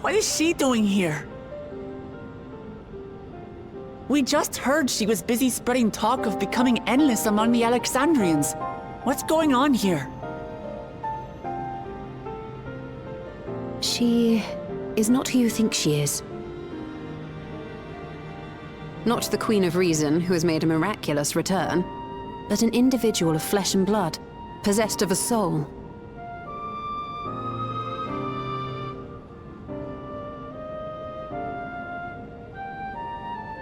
What is she doing here? We just heard she was busy spreading talk of becoming endless among the Alexandrians. What's going on here? She is not who you think she is. Not the Queen of Reason, who has made a miraculous return, but an individual of flesh and blood, possessed of a soul.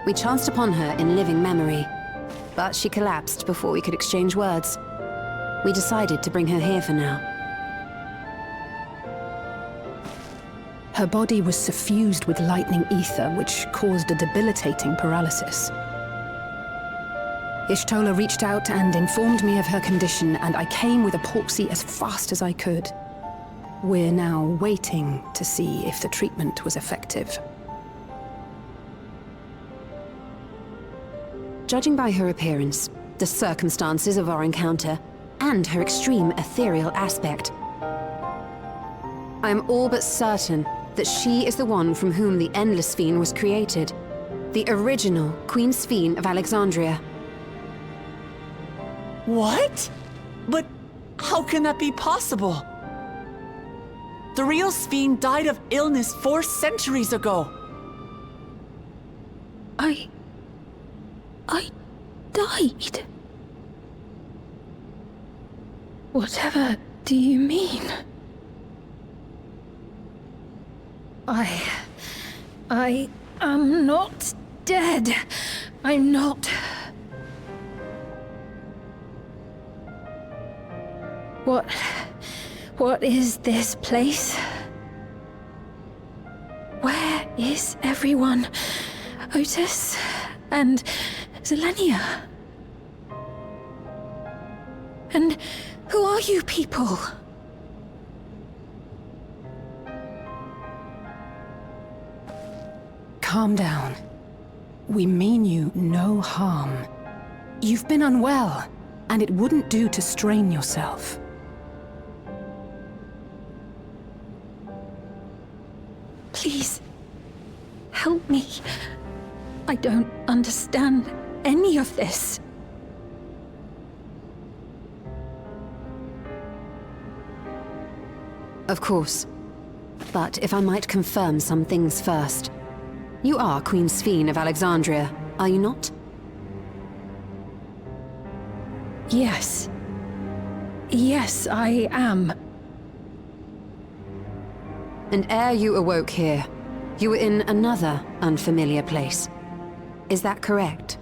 We chanced upon her in living memory, but she collapsed before we could exchange words. We decided to bring her here for now. Her body was suffused with lightning ether, which caused a debilitating paralysis. Ishtola reached out and informed me of her condition, and I came with a Porksy as fast as I could. We're now waiting to see if the treatment was effective. Judging by her appearance, the circumstances of our encounter, and her extreme ethereal aspect, I am all but certain that she is the one from whom the Endless Sphere was created. The original Queen Sphere of Alexandria. What? But how can that be possible? The real Sphere died of illness 4 centuries ago. I died? Whatever do you mean? I am not dead. I'm not. What is this place? Where is everyone? Otis and Zelenia? And who are you people? Calm down. We mean you no harm. You've been unwell, and it wouldn't do to strain yourself. Please, help me. I don't understand any of this. Of course. But if I might confirm some things first. You are Queen Sphere of Alexandria, are you not? Yes. Yes, I am. And ere you awoke here, you were in another unfamiliar place. Is that correct?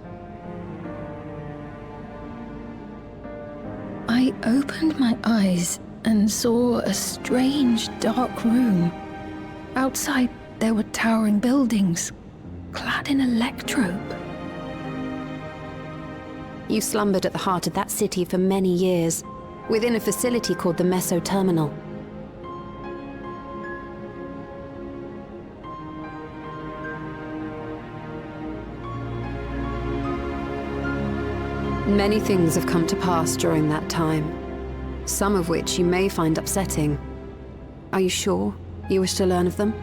I opened my eyes and saw a strange, dark room. Outside, there were towering buildings, clad in electrobe. You slumbered at the heart of that city for many years, within a facility called the Meso Terminal. Many things have come to pass during that time, some of which you may find upsetting. Are you sure you wish to learn of them?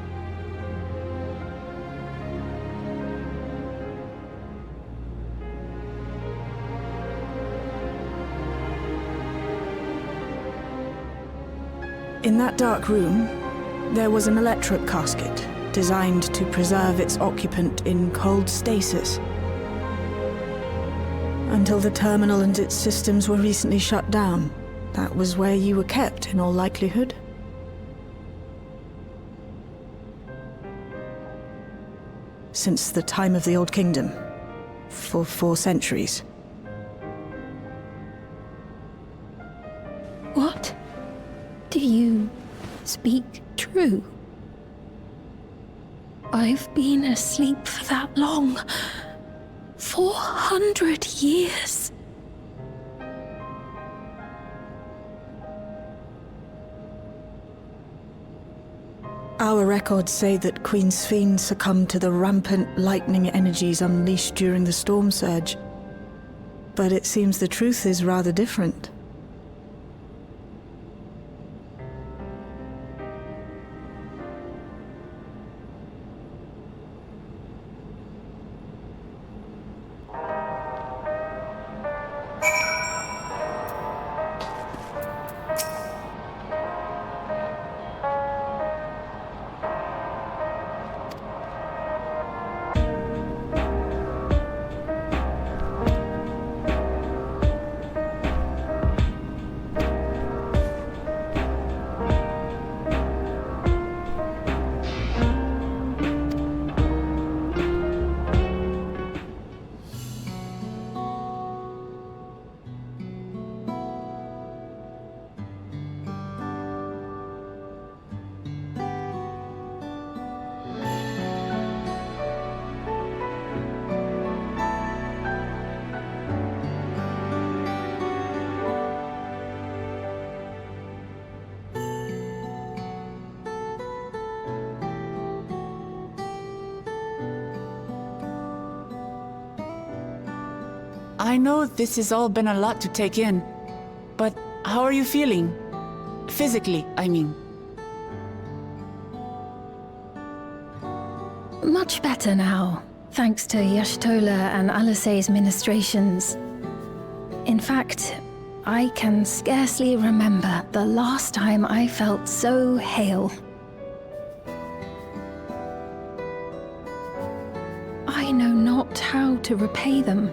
In that dark room, there was an electric casket designed to preserve its occupant in cold stasis. Until the terminal and its systems were recently shut down, that was where you were kept, in all likelihood. Since the time of the Old Kingdom, for 4 centuries. What? Do you speak true? I've been asleep for that long. 400 years. Our records say that Queen Sphere succumbed to the rampant lightning energies unleashed during the storm surge. But it seems the truth is rather different. I know this has all been a lot to take in, but how are you feeling? Physically, I mean. Much better now, thanks to Yashtola and Alisay's ministrations. In fact, I can scarcely remember the last time I felt so hale. I know not how to repay them,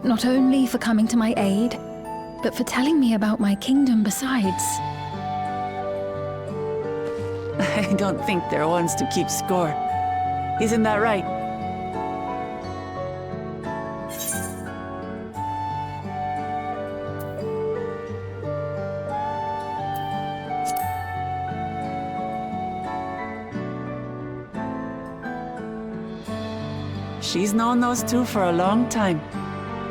not only for coming to my aid, but for telling me about my kingdom besides. I don't think they're ones to keep score. Isn't that right? She's known those two for a long time.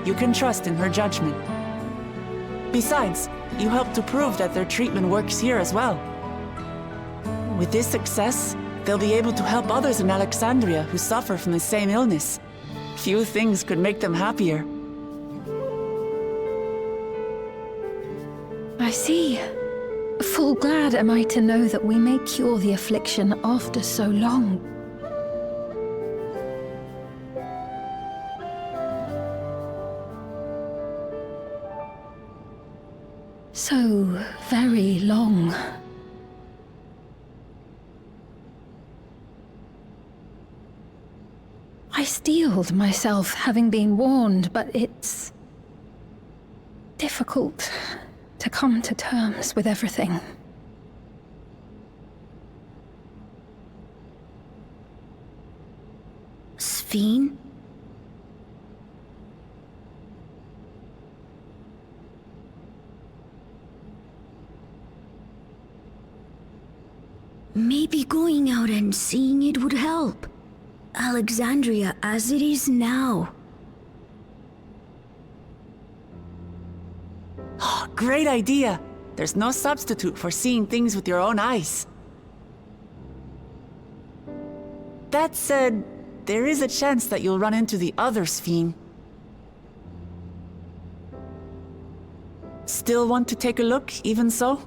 You can trust in her judgment. Besides, you helped to prove that their treatment works here as well. With this success, they'll be able to help others in Alexandria who suffer from the same illness. Few things could make them happier. I see. Full glad am I to know that we may cure the affliction after so long. So very long. I steeled myself, having been warned, but it's difficult to come to terms with everything. Sphene? Maybe going out and seeing it would help. Alexandria as it is now. Great idea! There's no substitute for seeing things with your own eyes. That said, there is a chance that you'll run into the other Sphene. Still want to take a look, even so?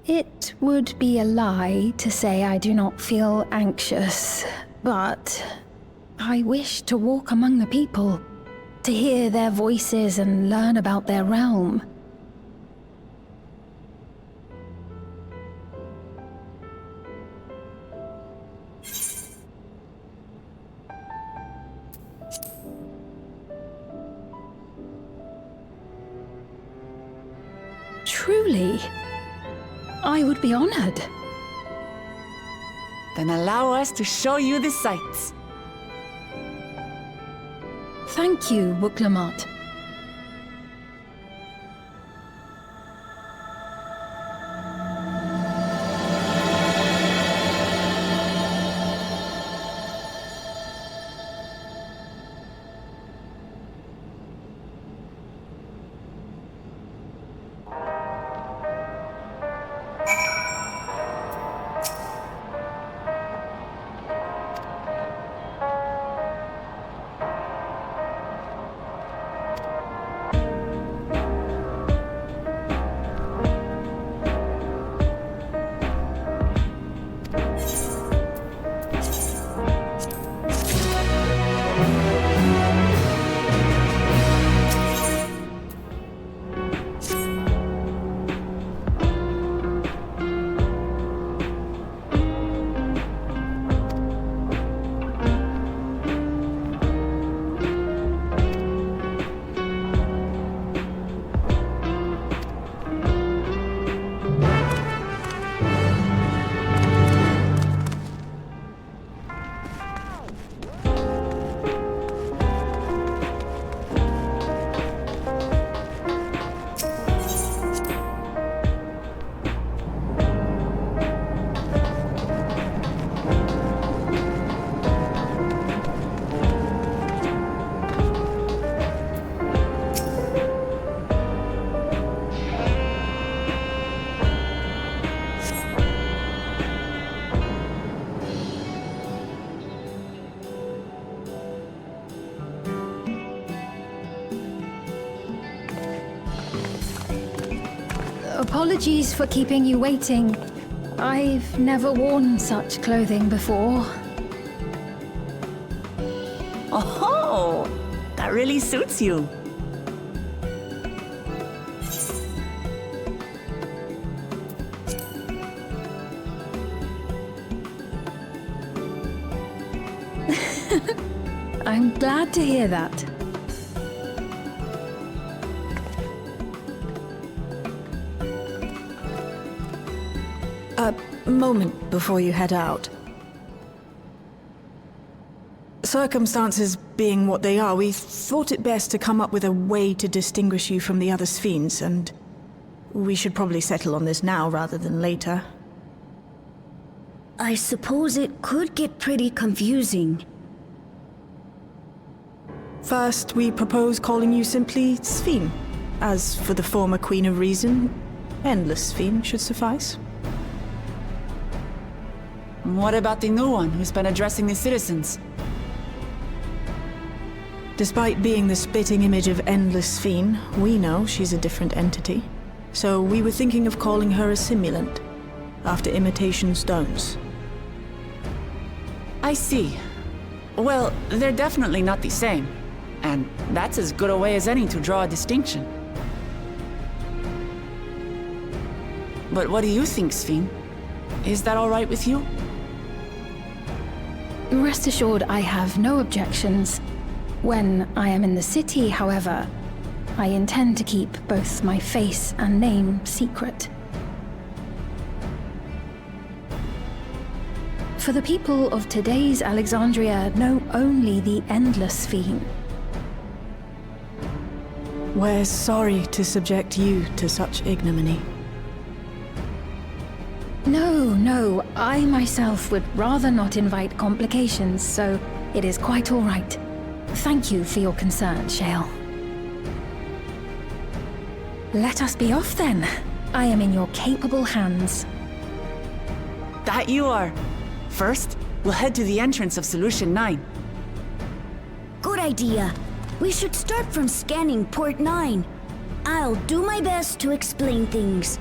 It would be a lie to say I do not feel anxious, but I wish to walk among the people, to hear their voices and learn about their realm. Truly, I would be honored. Then allow us to show you the sights. Thank you, Wuklamat. Apologies for keeping you waiting. I've never worn such clothing before. Oh, that really suits you. I'm glad to hear that. A moment before you head out. Circumstances being what they are, we thought it best to come up with a way to distinguish you from the other Sphenes, and we should probably settle on this now rather than later. I suppose it could get pretty confusing. First, we propose calling you simply Sphene. As for the former Queen of Reason, Endless Sphene should suffice. What about the new one who's been addressing the citizens? Despite being the spitting image of Endless Sphene, we know she's a different entity. So we were thinking of calling her a simulant, after imitation stones. I see. Well, they're definitely not the same. And that's as good a way as any to draw a distinction. But what do you think, Sphene? Is that all right with you? Rest assured, I have no objections. When I am in the city, however, I intend to keep both my face and name secret. For the people of today's Alexandria know only the Endless Sphene. We're sorry to subject you to such ignominy. No, I myself would rather not invite complications, so it is quite all right. Thank you for your concern, Shale. Let us be off then. I am in your capable hands. That you are. First, we'll head to the entrance of Solution 9. Good idea. We should start from scanning Port 9. I'll do my best to explain things.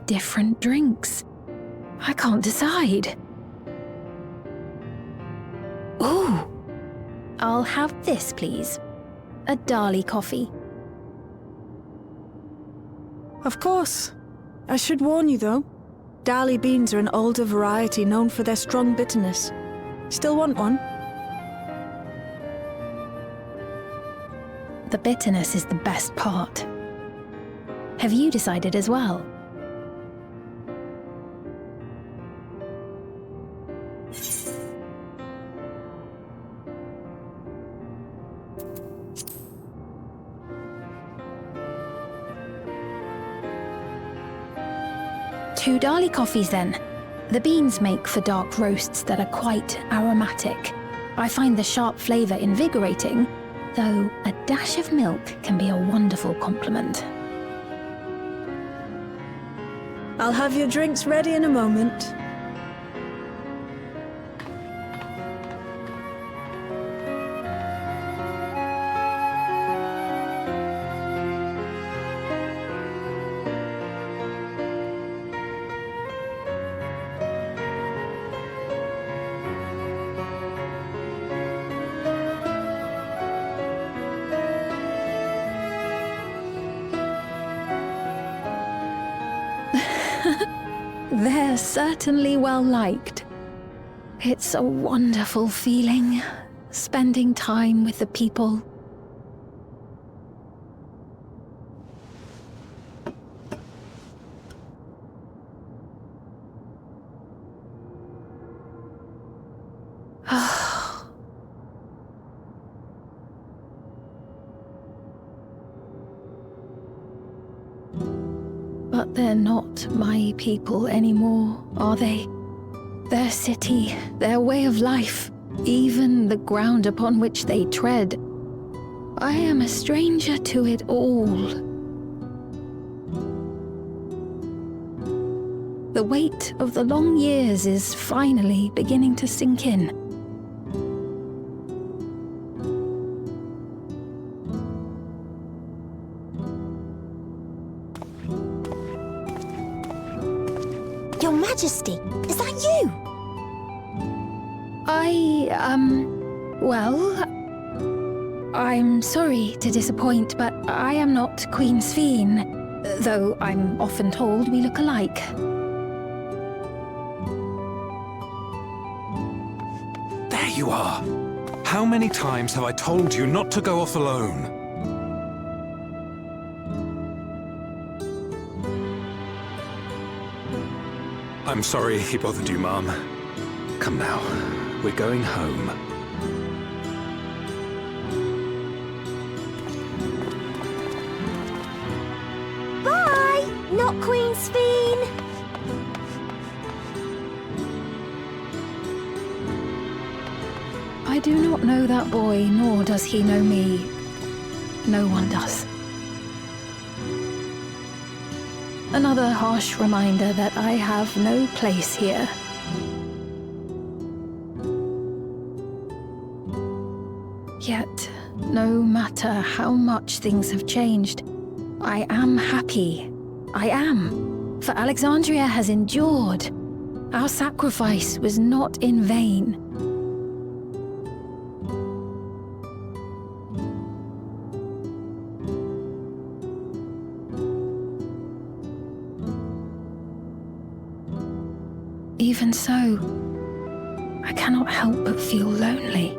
different drinks. I can't decide. Ooh! I'll have this, please. A Dali coffee. Of course. I should warn you, though. Dali beans are an older variety known for their strong bitterness. Still want one? The bitterness is the best part. Have you decided as well? Two Dali coffees then. The beans make for dark roasts that are quite aromatic. I find the sharp flavour invigorating, though a dash of milk can be a wonderful complement. I'll have your drinks ready in a moment. They're certainly well liked. It's a wonderful feeling, spending time with the people. But they're not my people anymore, are they? Their city, their way of life, even the ground upon which they tread. I am a stranger to it all. The weight of the long years is finally beginning to sink in. Your Majesty, is that you? Well, I'm sorry to disappoint, but I am not Queen Sphene, though I'm often told we look alike. There you are. How many times have I told you not to go off alone? I'm sorry he bothered you, Mom. Come now, we're going home. Bye! Not Queen Sphene! I do not know that boy, nor does he know me. No one does. Another harsh reminder that I have no place here. Yet, no matter how much things have changed, I am happy. I am. For Alexandria has endured. Our sacrifice was not in vain. Even so, I cannot help but feel lonely.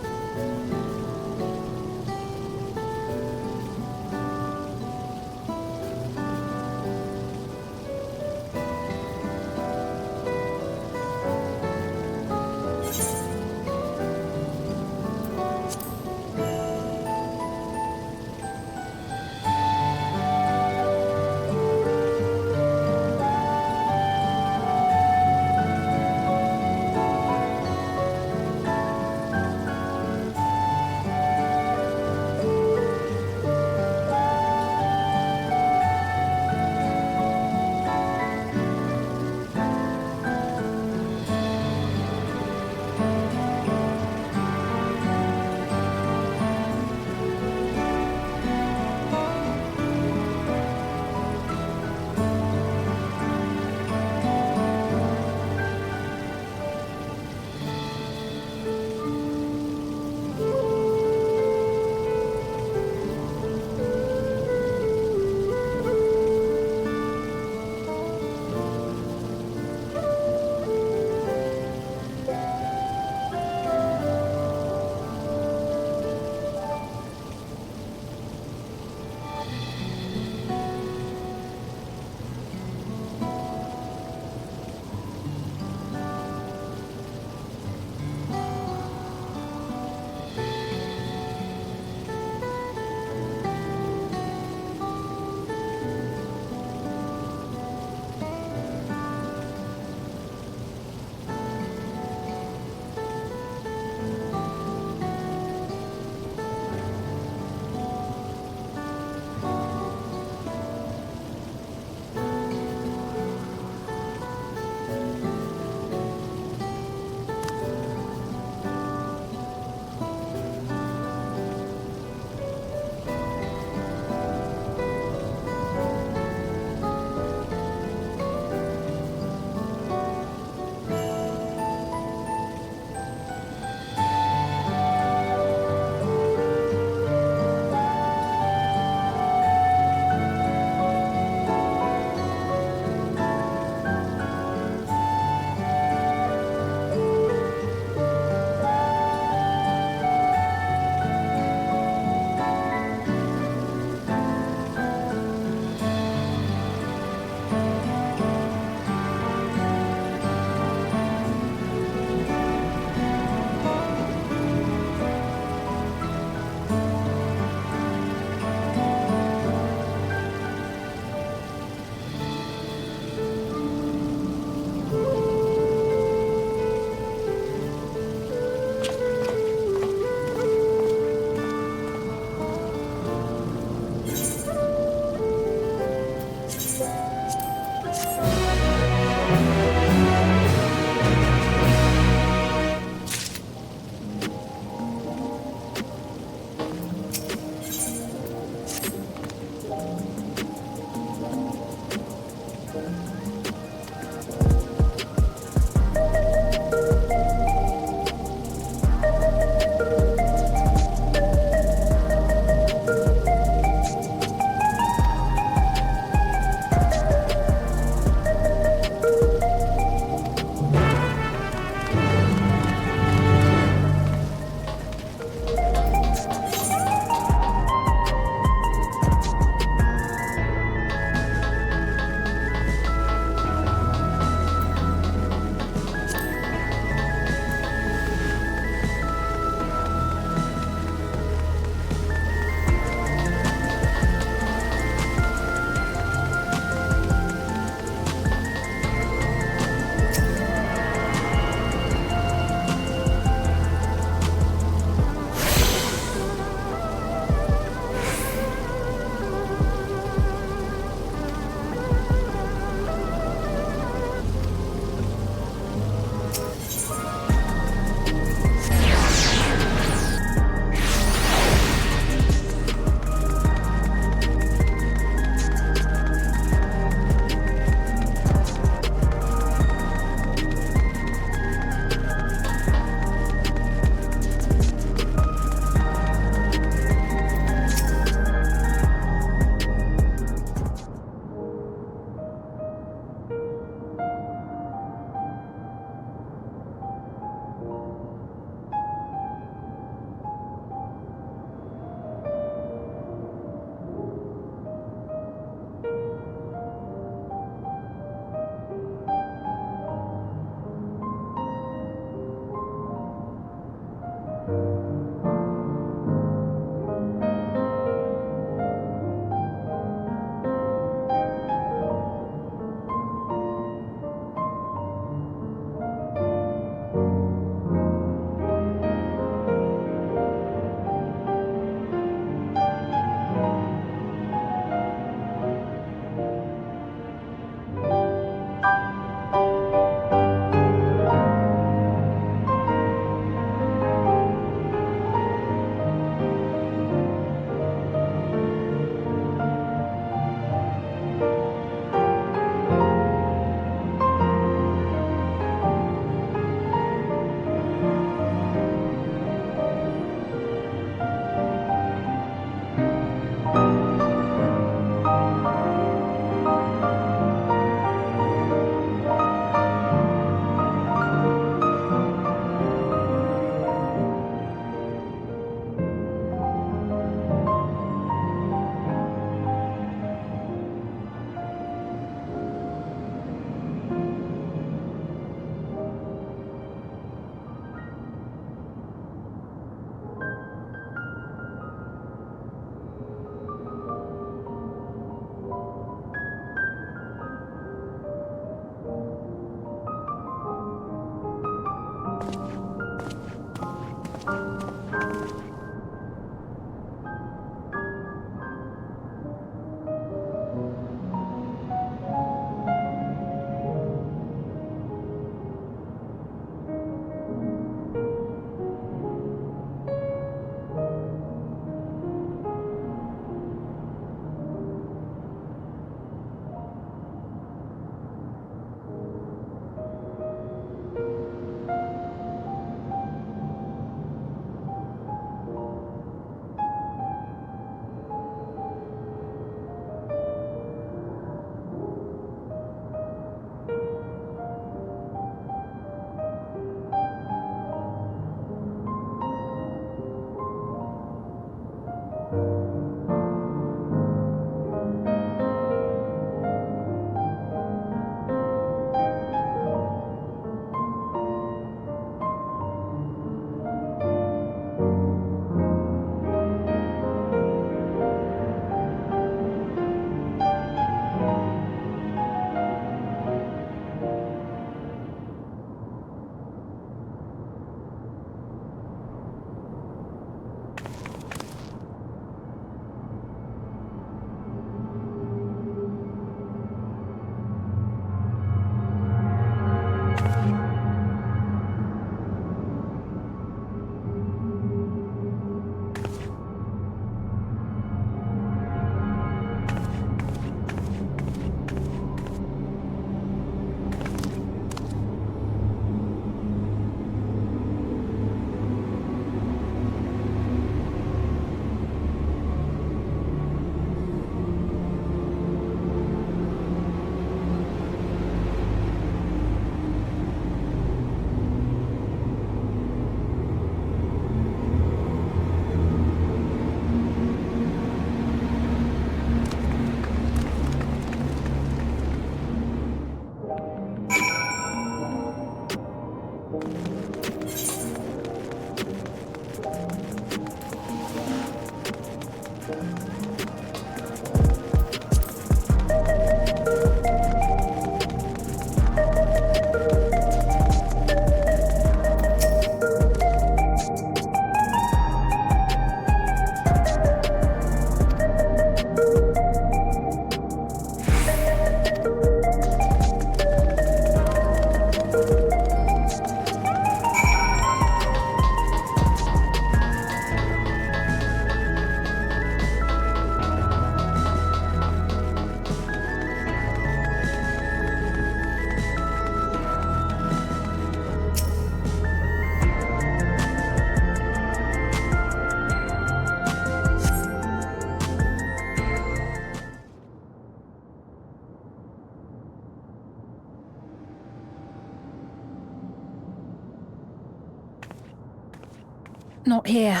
Not here.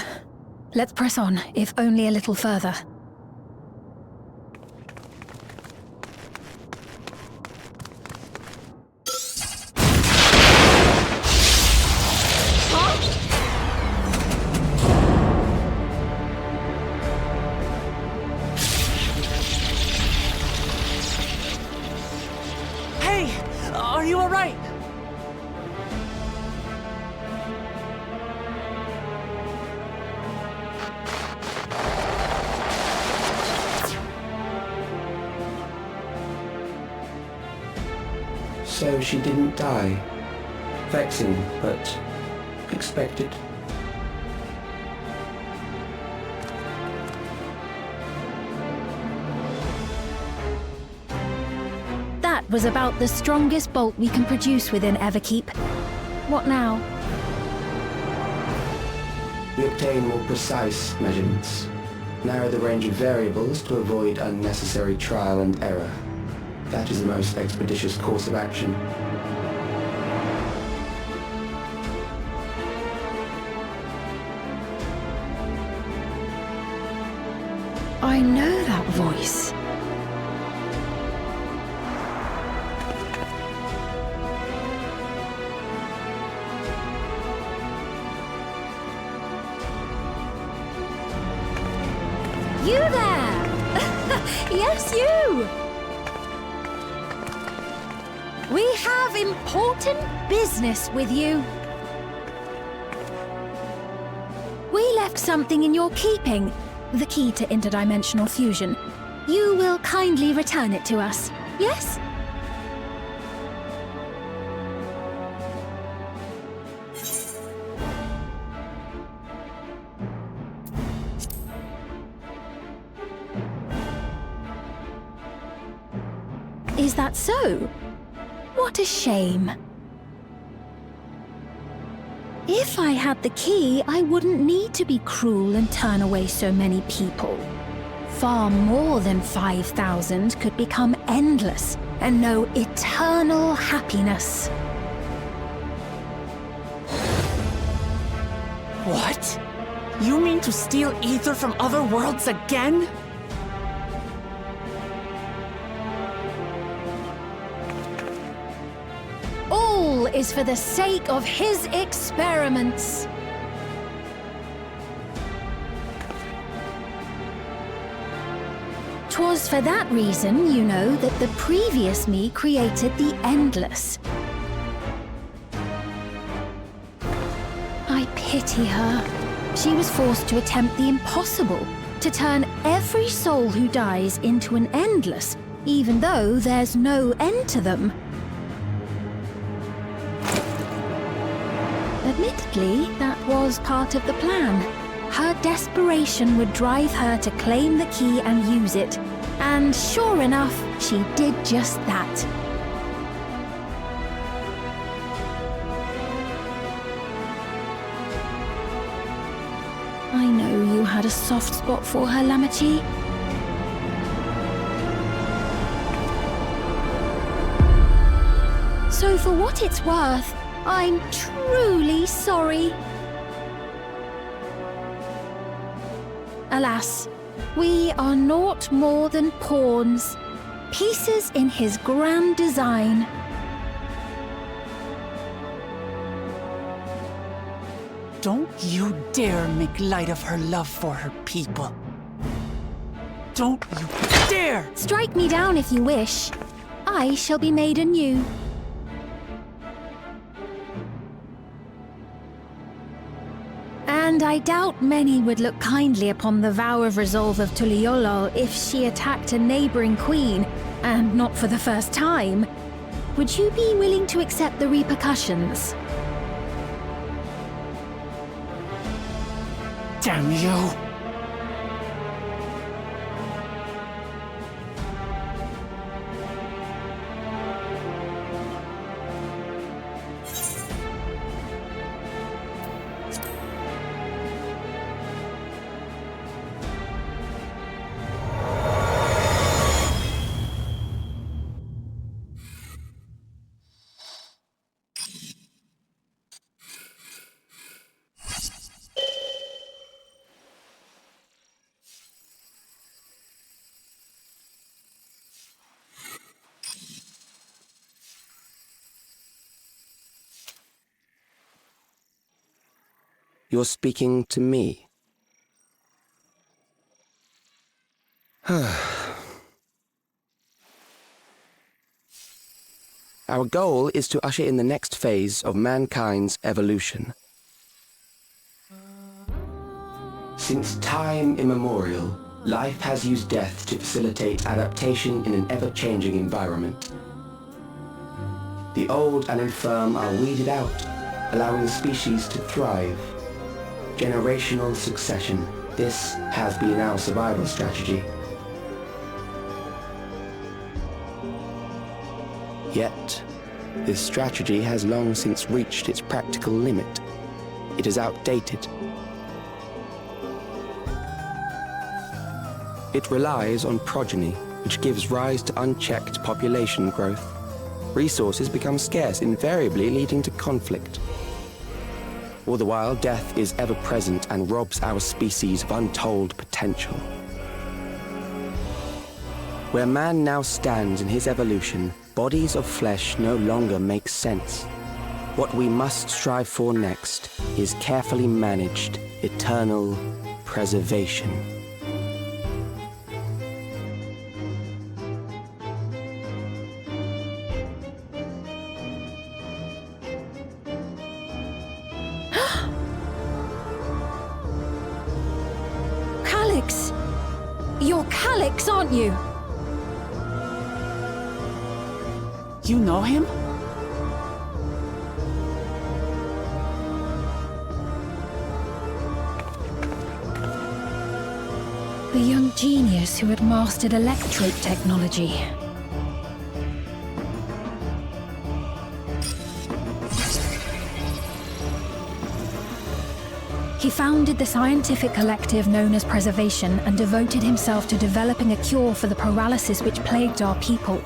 Let's press on, if only a little further. Hey! Are you alright? So she didn't die. Vexing, but expected. That was about the strongest bolt we can produce within Everkeep. What now? We obtain more precise measurements. Narrow the range of variables to avoid unnecessary trial and error. That is the most expeditious course of action. I know that voice. You there! Yes, you! We have important business with you. We left something in your keeping, the key to interdimensional fusion. You will kindly return it to us, yes? Is that so? What a shame. If I had the key, I wouldn't need to be cruel and turn away so many people. Far more than 5,000 could become endless and know eternal happiness. What? You mean to steal ether from other worlds again? All is for the sake of his experiments. Twas for that reason, you know, that the previous me created the Endless. I pity her. She was forced to attempt the impossible, to turn every soul who dies into an Endless, even though there's no end to them. Admittedly, that was part of the plan. Her desperation would drive her to claim the key and use it. And sure enough, she did just that. I know you had a soft spot for her, Lamachi. So for what it's worth, I'm truly sorry. Alas, we are naught more than pawns, pieces in his grand design. Don't you dare make light of her love for her people. Don't you dare! Strike me down if you wish. I shall be made anew. And I doubt many would look kindly upon the vow of resolve of Tuliolol if she attacked a neighboring queen, and not for the first time. Would you be willing to accept the repercussions? Damn you! You're speaking to me. Our goal is to usher in the next phase of mankind's evolution. Since time immemorial, life has used death to facilitate adaptation in an ever-changing environment. The old and infirm are weeded out, allowing the species to thrive. Generational succession. This has been our survival strategy. Yet, this strategy has long since reached its practical limit. It is outdated. It relies on progeny, which gives rise to unchecked population growth. Resources become scarce, invariably leading to conflict. All the while, death is ever present and robs our species of untold potential. Where man now stands in his evolution, bodies of flesh no longer make sense. What we must strive for next is carefully managed, eternal preservation. Calyx! You're Calyx, aren't you? You know him? The young genius who had mastered electrope technology. He founded the scientific collective known as Preservation and devoted himself to developing a cure for the paralysis which plagued our people.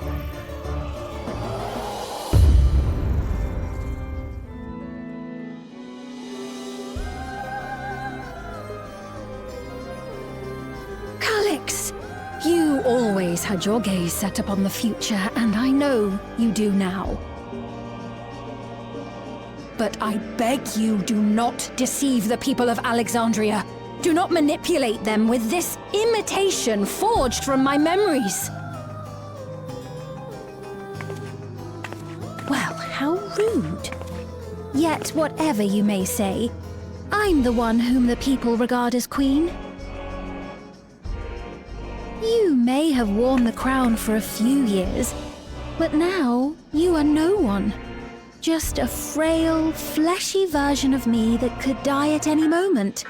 Calyx! You always had your gaze set upon the future, and I know you do now. But I beg you, do not deceive the people of Alexandria. Do not manipulate them with this imitation forged from my memories. Well, how rude. Yet, whatever you may say, I'm the one whom the people regard as queen. You may have worn the crown for a few years, but now you are no one. Just a frail, fleshy version of me that could die at any moment.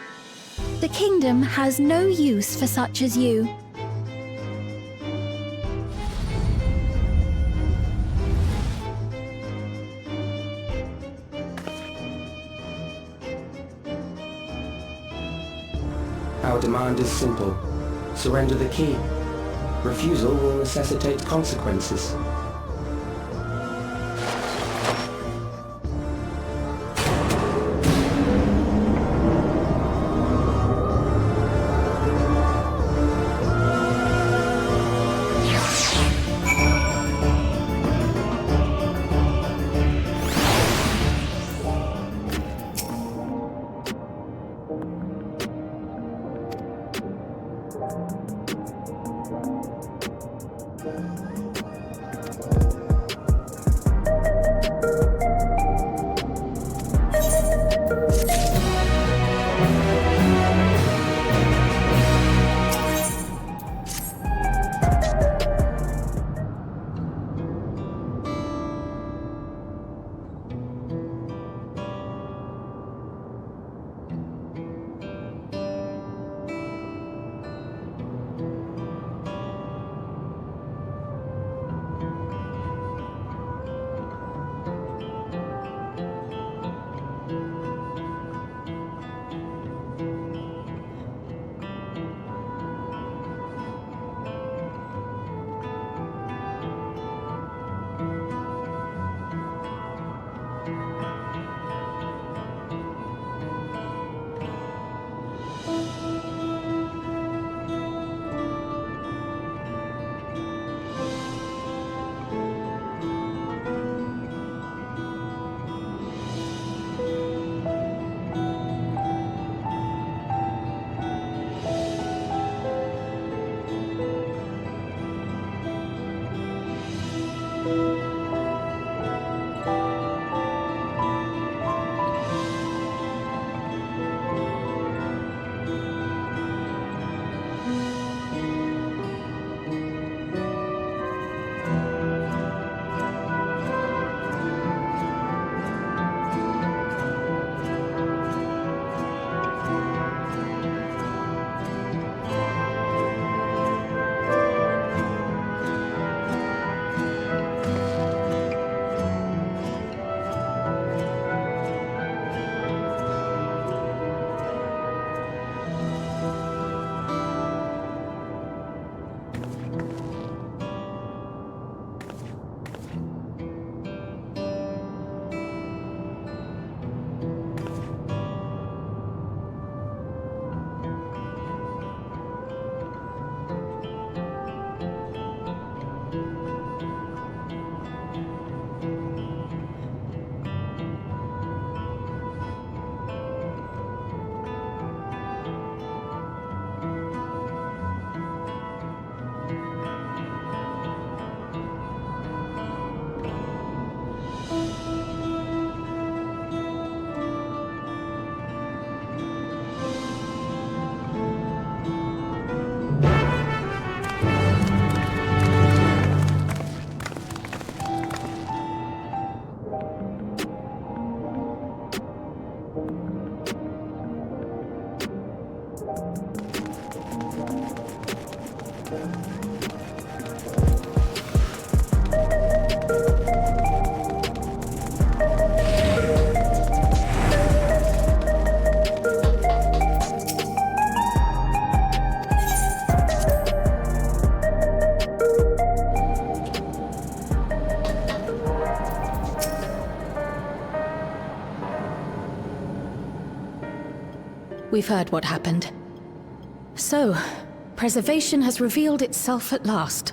The kingdom has no use for such as you. Our demand is simple. Surrender the key. Refusal will necessitate consequences. we've heard what happened. So, preservation has revealed itself at last.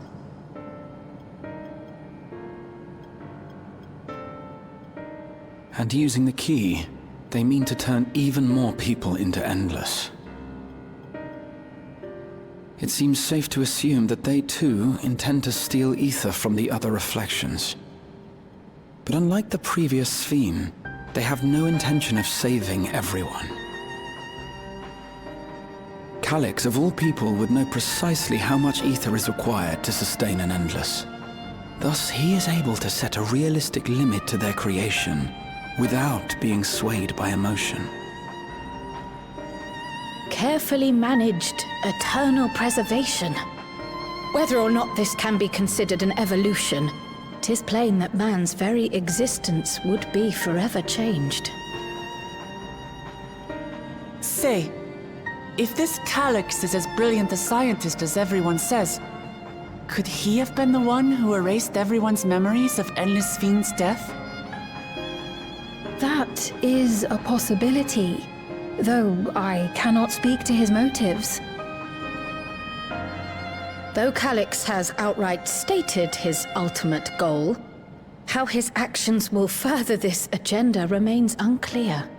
And using the key, they mean to turn even more people into Endless. It seems safe to assume that they too intend to steal ether from the other reflections. But unlike the previous Sphene, they have no intention of saving everyone. Calyx, of all people, would know precisely how much ether is required to sustain an Endless. Thus, he is able to set a realistic limit to their creation without being swayed by emotion. Carefully managed eternal preservation. Whether or not this can be considered an evolution, 'tis plain that man's very existence would be forever changed. Say, if this Calyx is as brilliant a scientist as everyone says, could he have been the one who erased everyone's memories of Endless Sphene's death? That is a possibility, though I cannot speak to his motives. Though Calyx has outright stated his ultimate goal, how his actions will further this agenda remains unclear.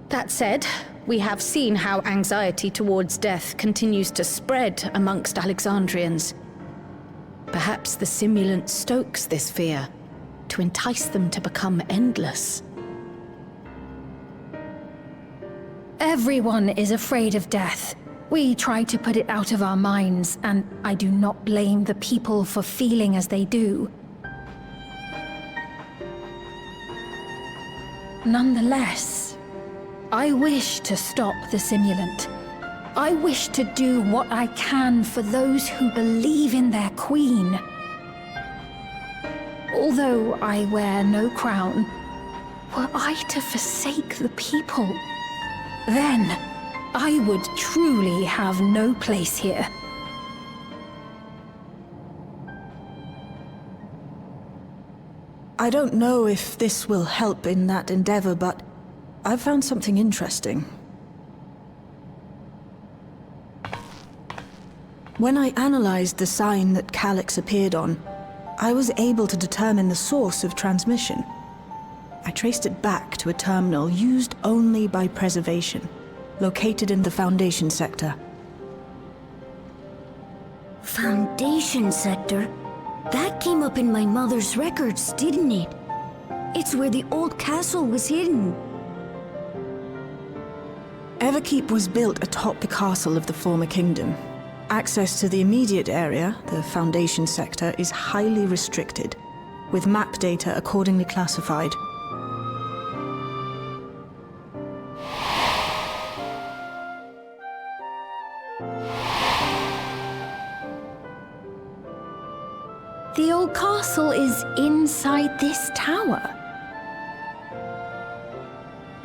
That said, we have seen how anxiety towards death continues to spread amongst Alexandrians. Perhaps the simulant stokes this fear to entice them to become endless. Everyone is afraid of death. We try to put it out of our minds, and I do not blame the people for feeling as they do. Nonetheless, I wish to stop the simulant. I wish to do what I can for those who believe in their queen. Although I wear no crown, were I to forsake the people, then I would truly have no place here. I don't know if this will help in that endeavor, but I've found something interesting. When I analyzed the sign that Calyx appeared on, I was able to determine the source of transmission. I traced it back to a terminal used only by preservation, located in the Foundation sector. Foundation sector? That came up in my mother's records, didn't it? It's where the old castle was hidden. Everkeep was built atop the castle of the former kingdom. Access to the immediate area, the Foundation sector, is highly restricted, with map data accordingly classified. The old castle is inside this tower.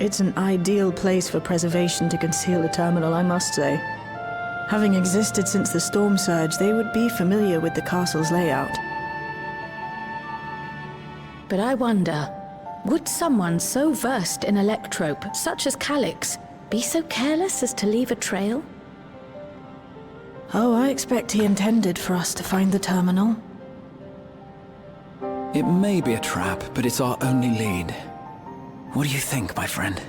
It's an ideal place for preservation to conceal a terminal, I must say. Having existed since the storm surge, they would be familiar with the castle's layout. But I wonder, would someone so versed in electrope, such as Calyx, be so careless as to leave a trail? Oh, I expect he intended for us to find the terminal. It may be a trap, but it's our only lead. What do you think, my friend?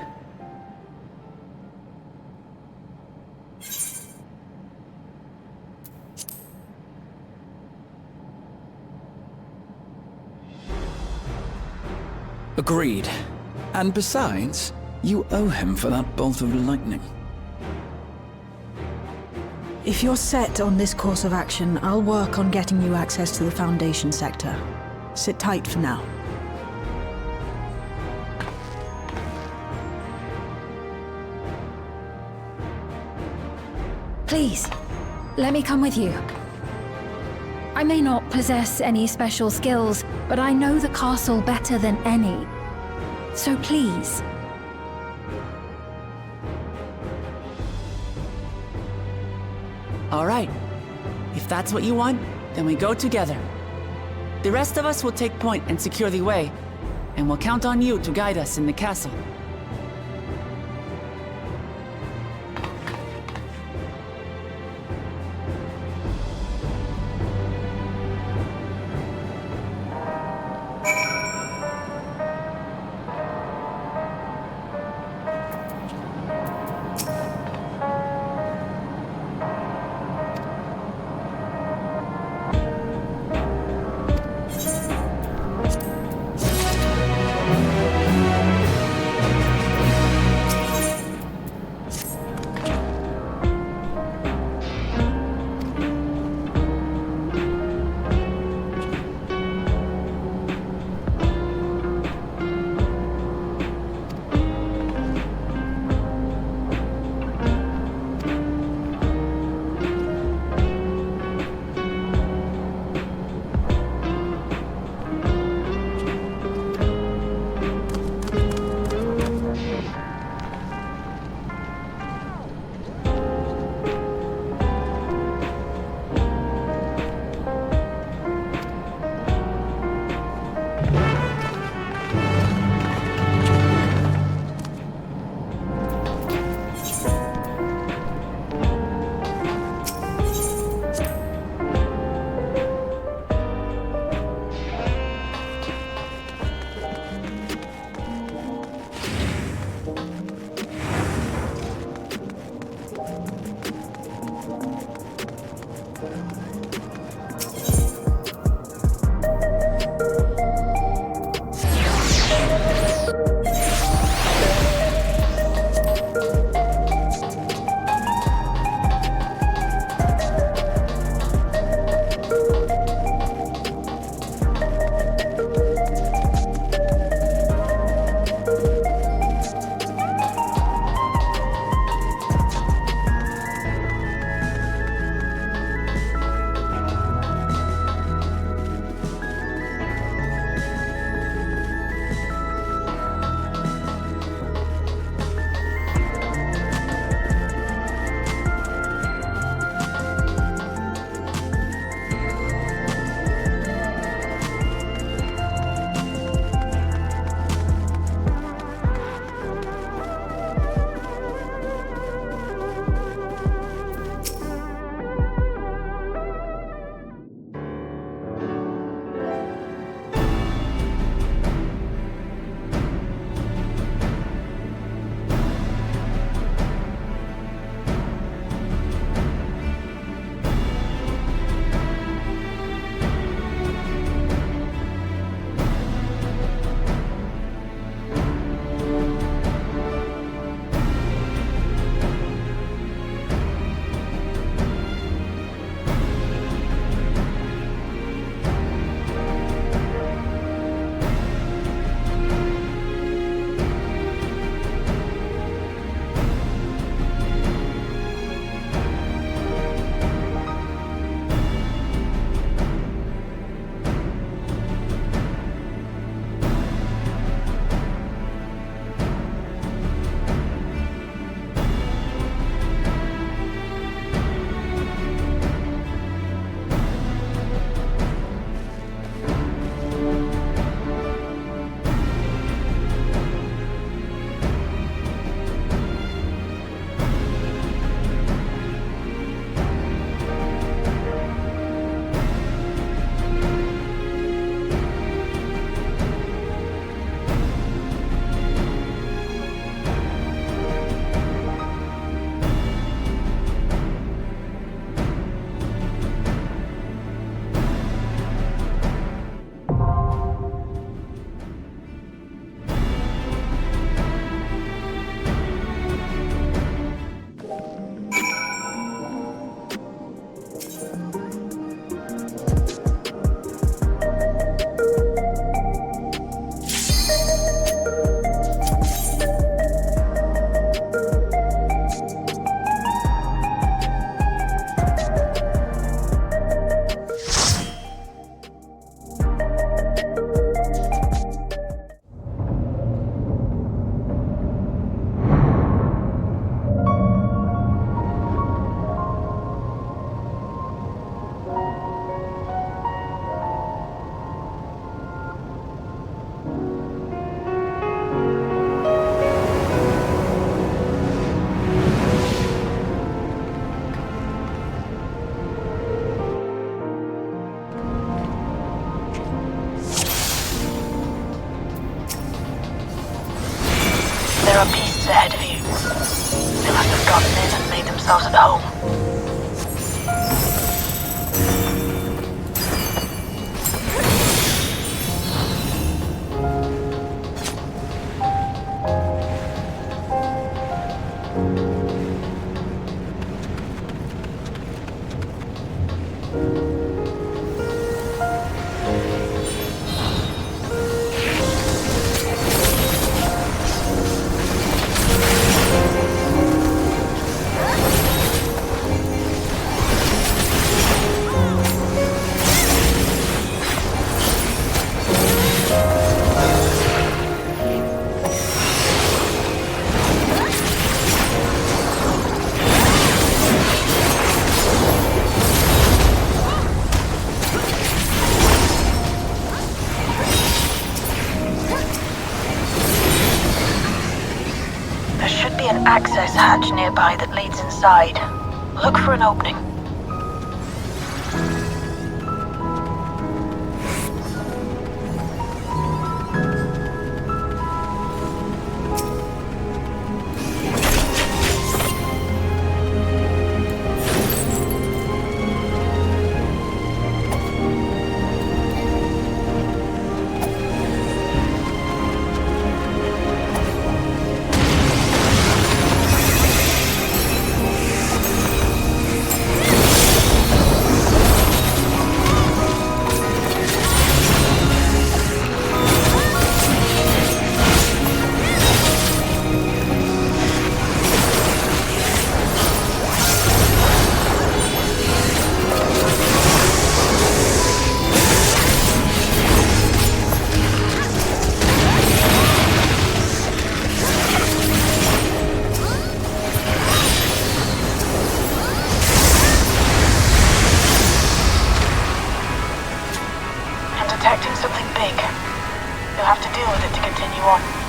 Agreed. And besides, you owe him for that bolt of lightning. If you're set on this course of action, I'll work on getting you access to the Foundation sector. Sit tight for now. Please, let me come with you. I may not possess any special skills, but I know the castle better than any. So please. All right. If that's what you want, then we go together. The rest of us will take point and secure the way, and we'll count on you to guide us in the castle. There are beasts ahead of you. They must have gotten in and made themselves at home. Access hatch nearby that leads inside. Look for an opening. Detecting something big. You'll have to deal with it to continue on.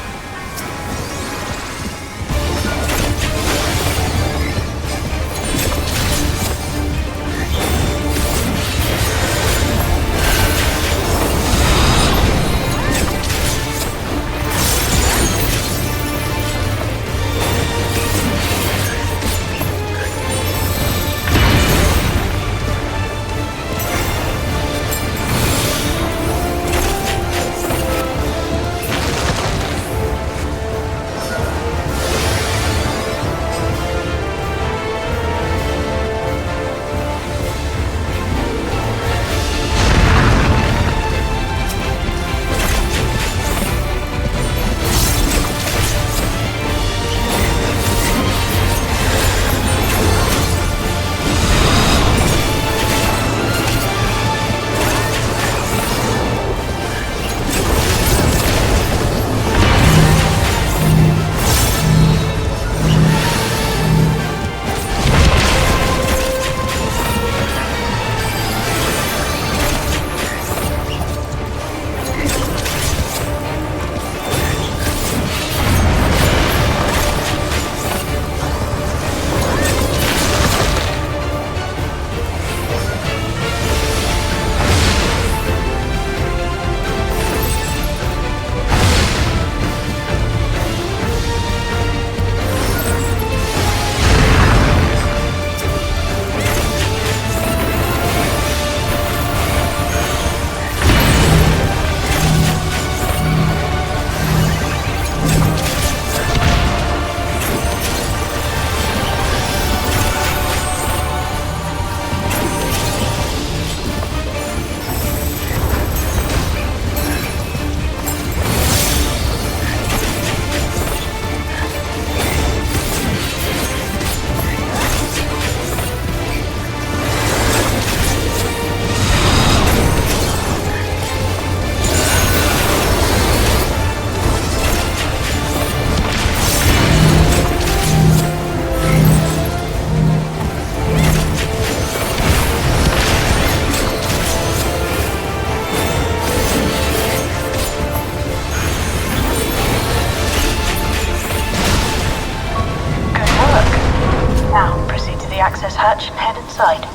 access hatch and head inside.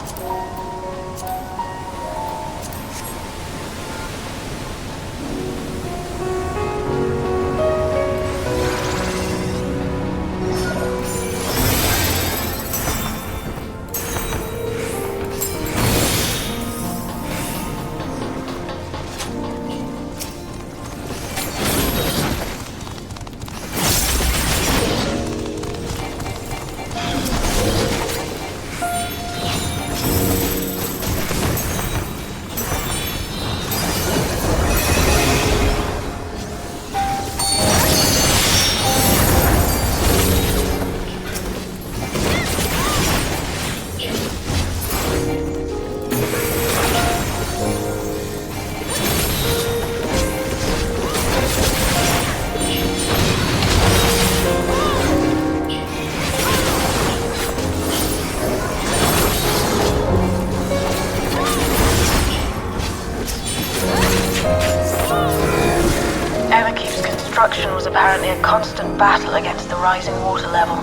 construction was apparently a constant battle against the rising water level.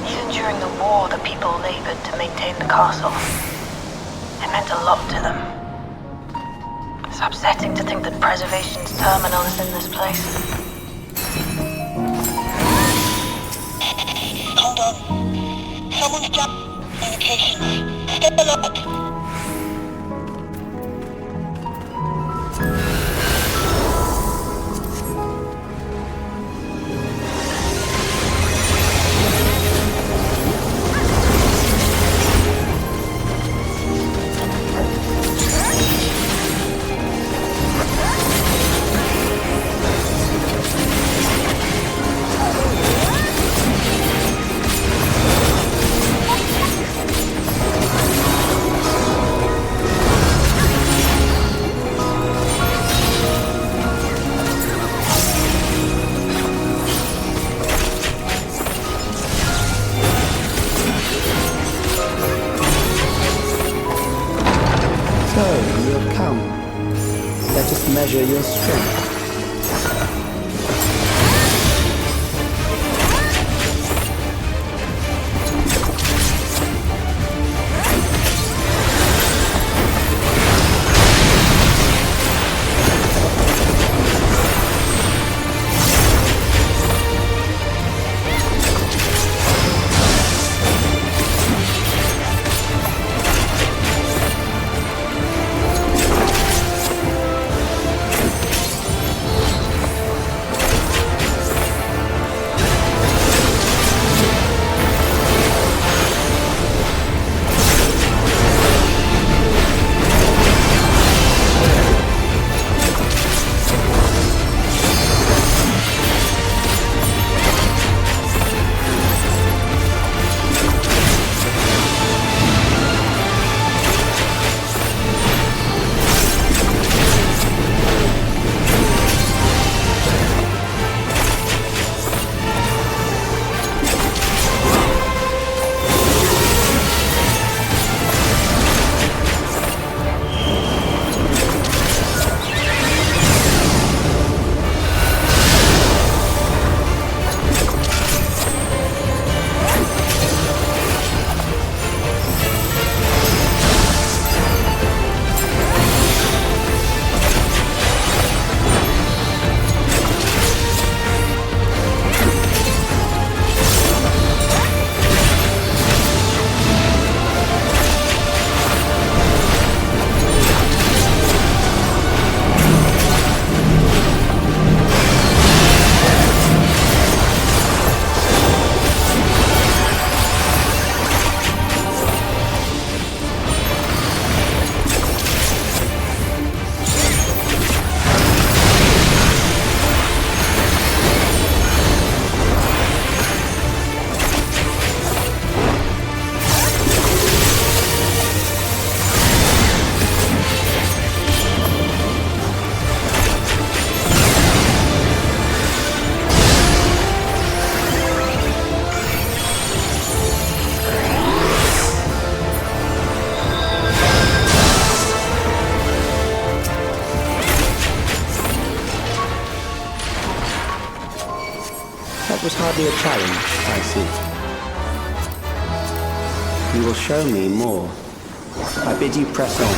Even during the war, the people labored to maintain the castle. It meant a lot to them. It's upsetting to think that Preservation's terminal is in this place. Hold on. Someone's jammed communications. Stay alert. Measure your strength. That was hardly a challenge, I see. You will show me more. I bid you press on.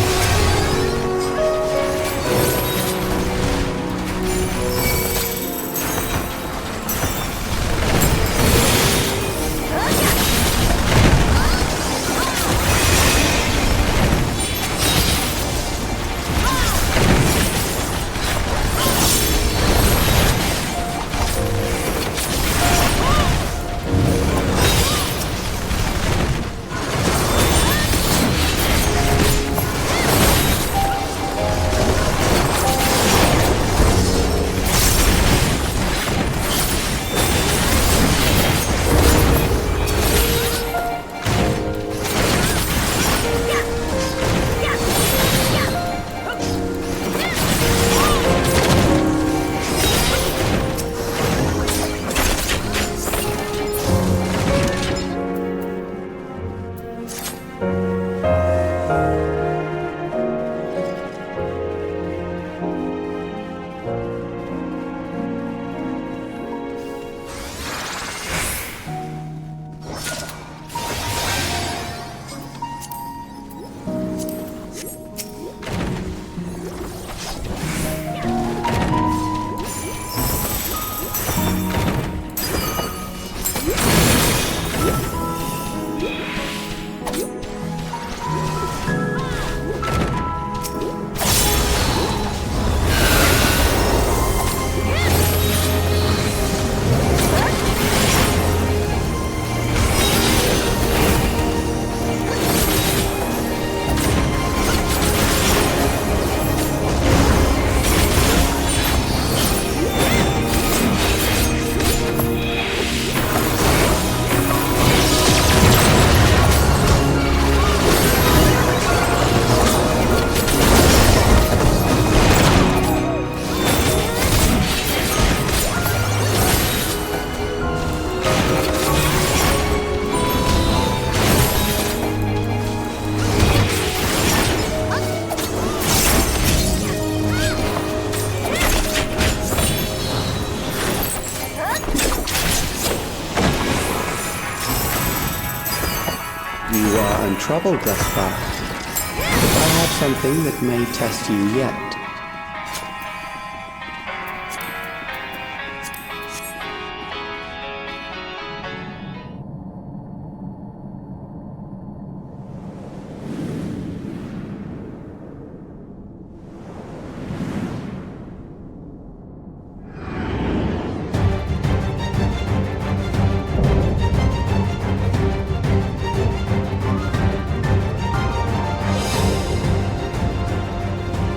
untroubled thus far. But I have something that may test you yet.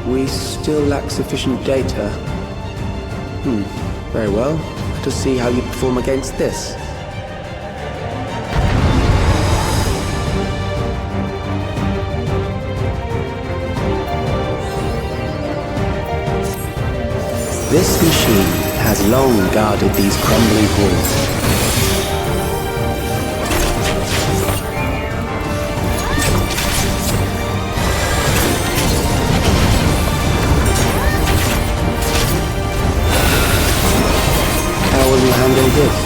We still lack sufficient data. Very well. Let us see how you perform against this. This machine has long guarded these crumbling halls. How will you handle this?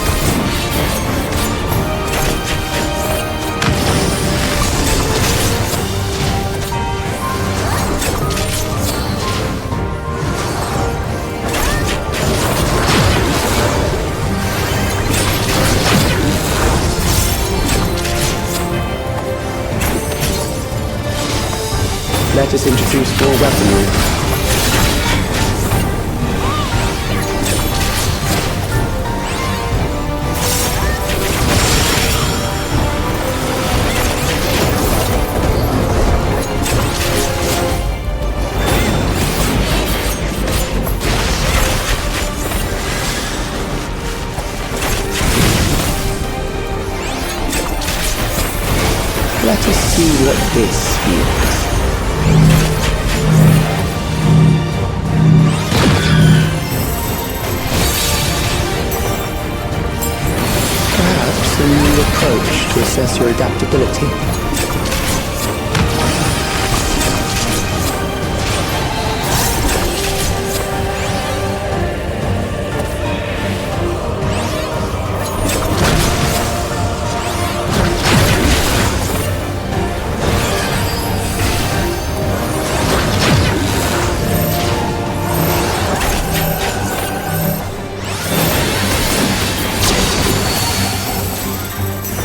Let us introduce more weaponry. Let us see what this is. Perhaps a new approach to assess your adaptability.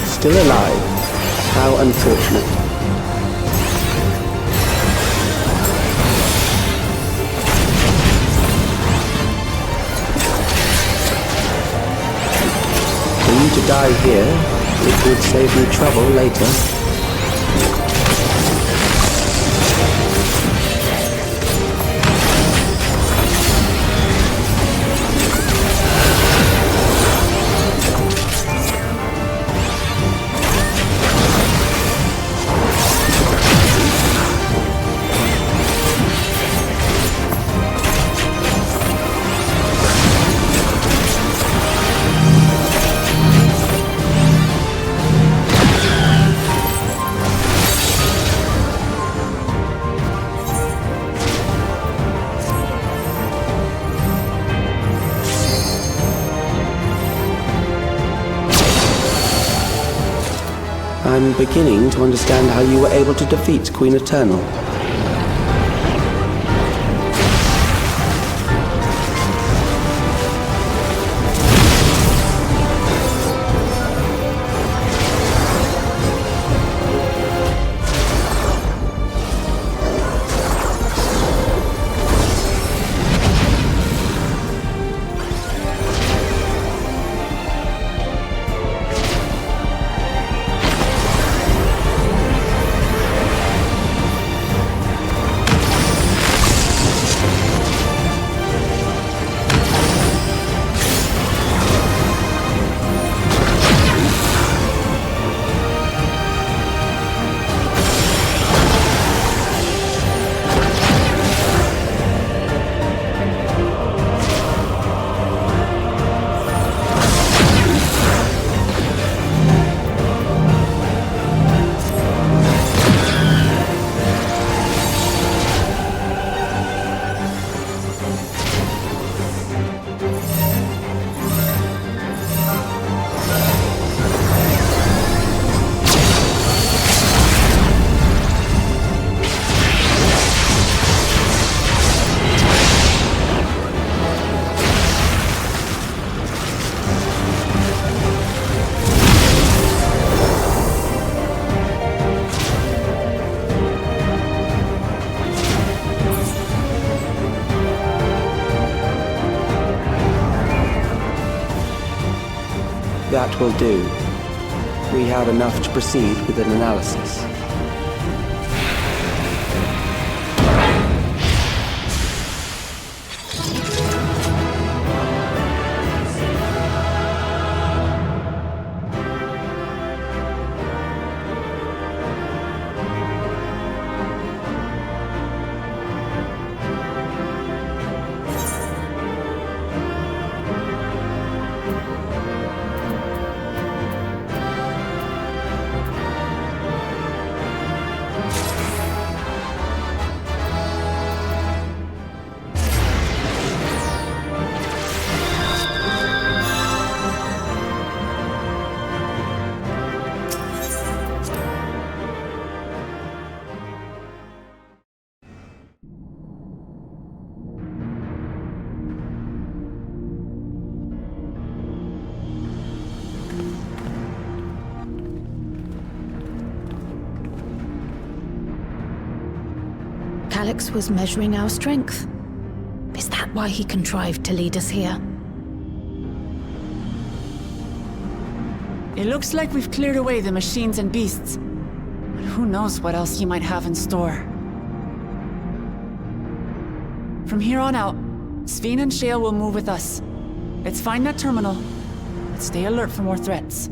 Still alive. How unfortunate. For you to die here, it would save me trouble later. I'm beginning to understand how you were able to defeat Queen Eternal. that will do. We have enough to proceed with an analysis. Alex was measuring our strength. Is that why he contrived to lead us here? It looks like we've cleared away the machines and beasts. But who knows what else he might have in store. From here on out, Sven and Shale will move with us. Let's find that terminal, but stay alert for more threats.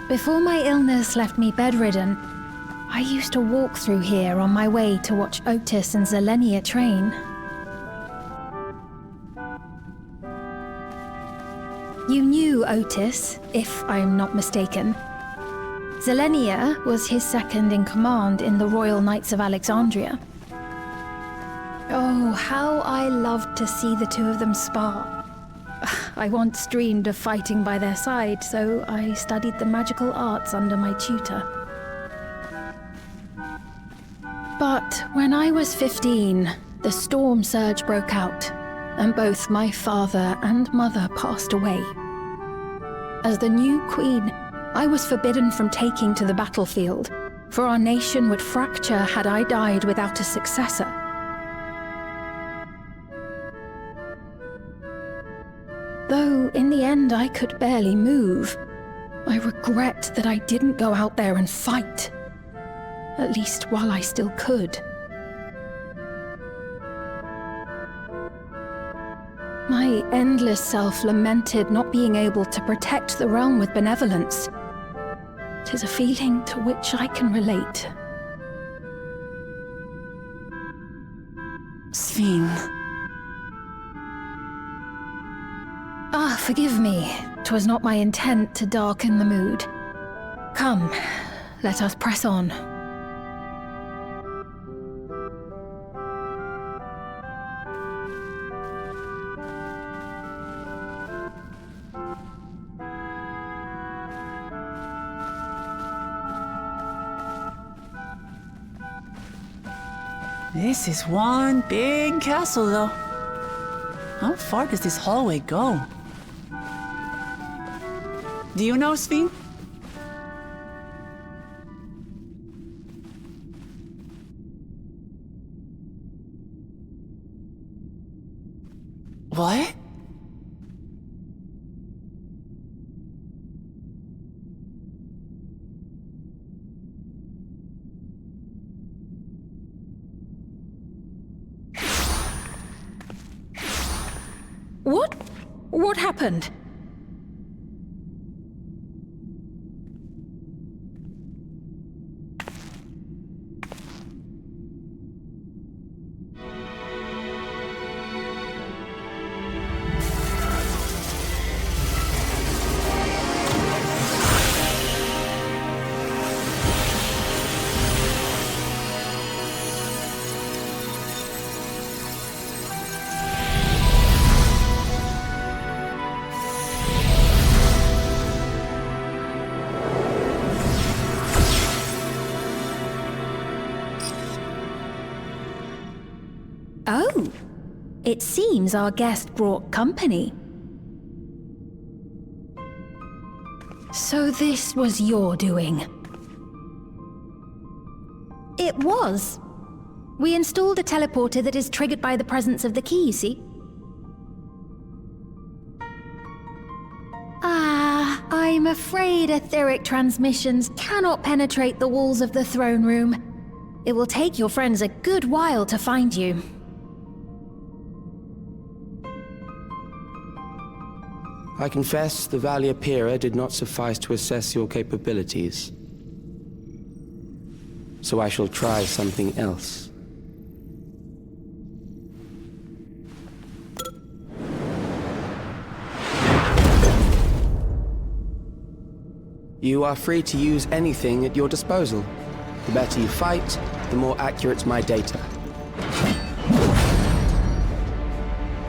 Before my illness left me bedridden, I used to walk through here on my way to watch Otis and Zelenia train. You knew Otis, if I'm not mistaken. Zelenia was his second in command in the Royal Knights of Alexandria. Oh, how I loved to see the two of them spar. I once dreamed of fighting by their side, so I studied the magical arts under my tutor. But when I was 15, the storm surge broke out, and both my father and mother passed away. As the new queen, I was forbidden from taking to the battlefield, for our nation would fracture had I died without a successor. Though in the end I could barely move, I regret that I didn't go out there and fight. At least while I still could. My endless self lamented not being able to protect the realm with benevolence. 'Tis a feeling to which I can relate. Sven. Ah, forgive me. 'Twas not my intent to darken the mood. Come, let us press on. This is one big castle, though. How far does this hallway go? Do you know, Sven? What? What happened? It seems our guest brought company. So this was your doing? It was. We installed a teleporter that is triggered by the presence of the key, you see? I'm afraid etheric transmissions cannot penetrate the walls of the throne room. It will take your friends a good while to find you. I confess the Valia Pira did not suffice to assess your capabilities. So I shall try something else. You are free to use anything at your disposal. The better you fight, the more accurate my data.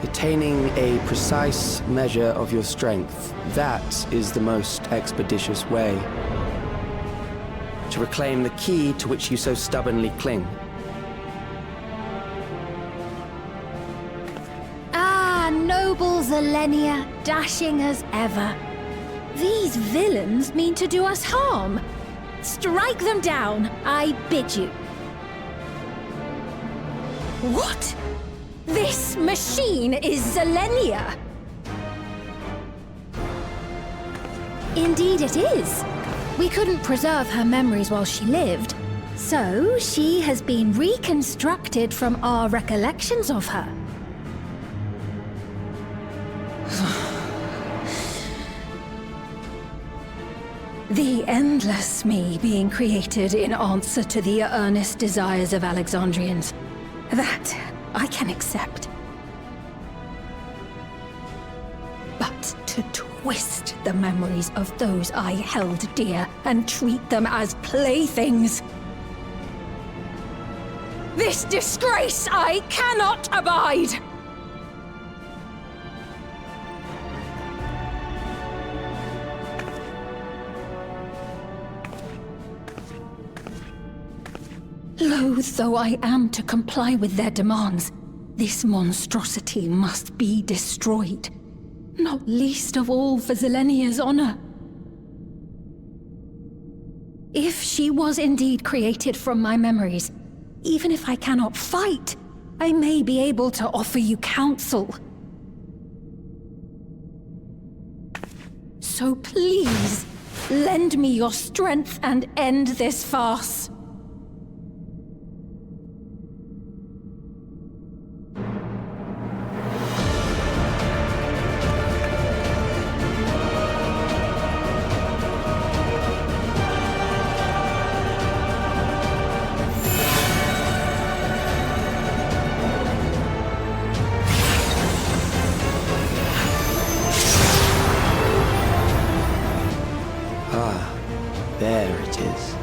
Attaining a precise measure of your strength, that is the most expeditious way to reclaim the key to which you so stubbornly cling. Ah, noble Zelenia, dashing as ever. These villains mean to do us harm. Strike them down, I bid you. What? This machine is Zelenia! Indeed it is. We couldn't preserve her memories while she lived, so she has been reconstructed from our recollections of her. The endless me being created in answer to the earnest desires of Alexandrians. That I can accept. But to twist the memories of those I held dear and treat them as playthings. This disgrace I cannot abide! Loath though I am to comply with their demands, this monstrosity must be destroyed. Not least of all for Zelenia's honor. If she was indeed created from my memories, even if I cannot fight, I may be able to offer you counsel. So please, lend me your strength and end this farce. There it is.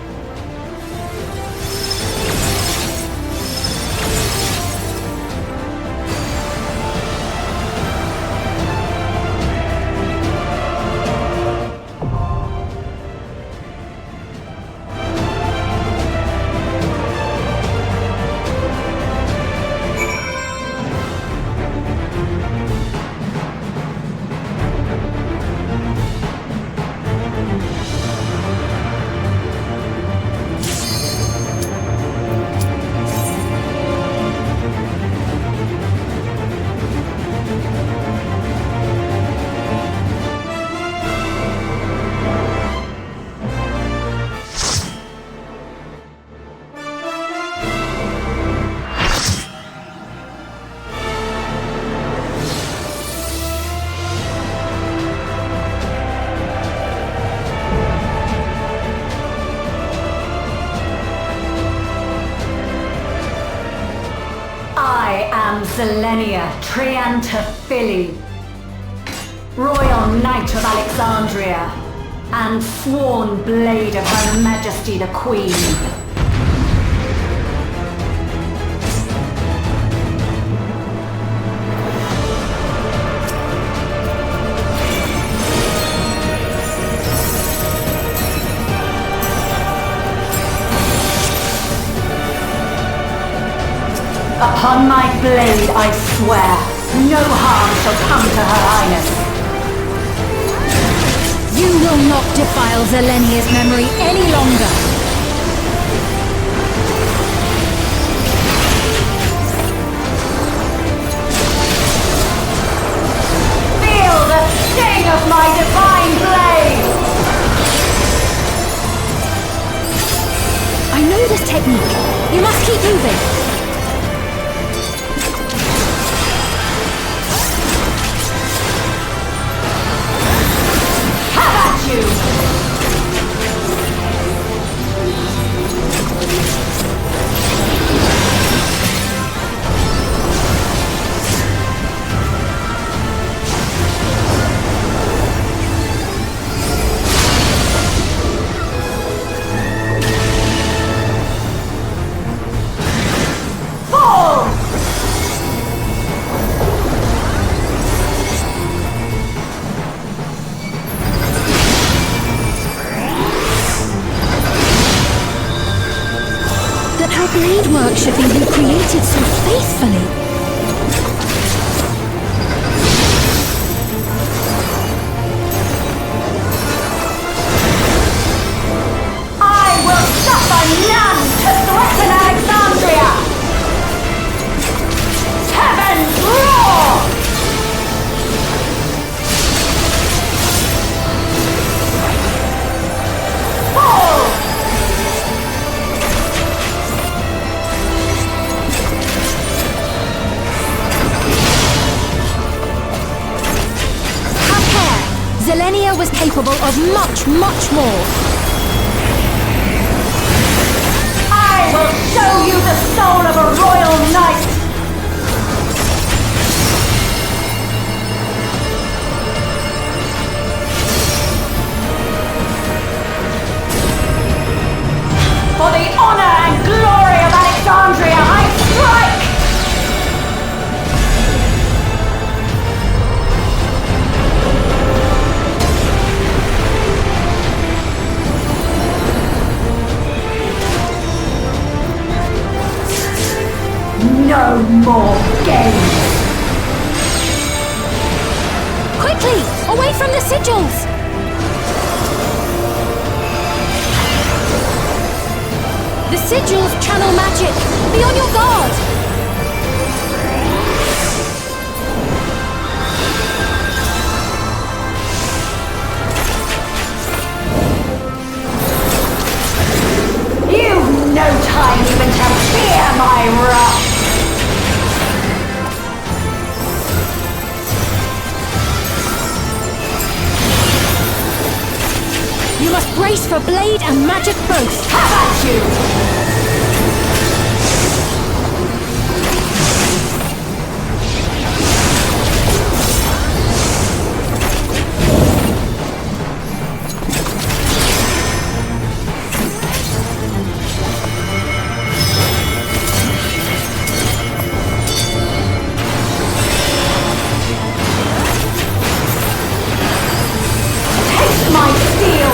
I am Zelenia Triantaphili, Royal Knight of Alexandria, and sworn blade of Her Majesty the Queen. Upon my blade, I swear, no harm shall come to Her Highness. You will not defile Zelenia's memory any longer. Feel the sting of my divine blade! I know this technique. You must keep moving. Have at you! Blade work should be recreated so faithfully. I will suffer none to threaten Alexandria! Heavens roar! Fall! Zelenia was capable of much, much more. I will show you the soul of a royal knight! For the honor and glory of Alexandria, I strike! No more games! Quickly! Away from the sigils! The sigils channel magic! Be on your guard! You've no time even to fear my wrath! You must brace for blade and magic both. Have at you! Taste my steel!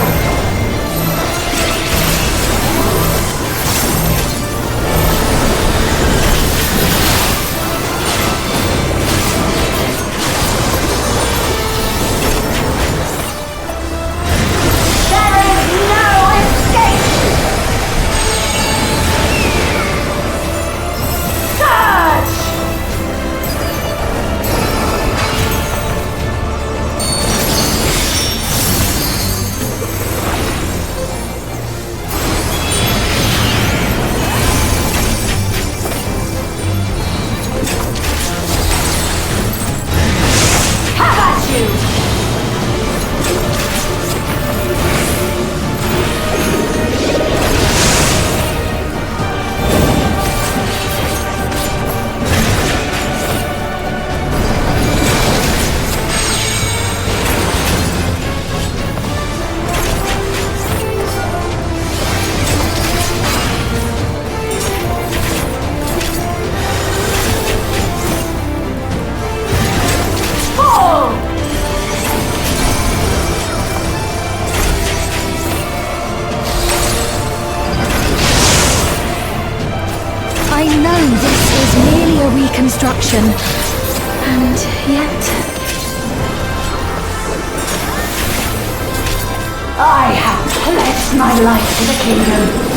destruction. And yet... I have pledged my life to the kingdom.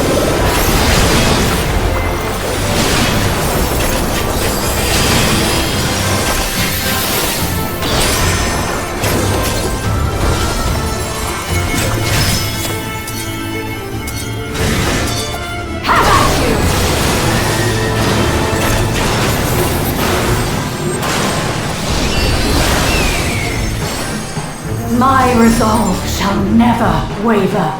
My resolve shall never waver.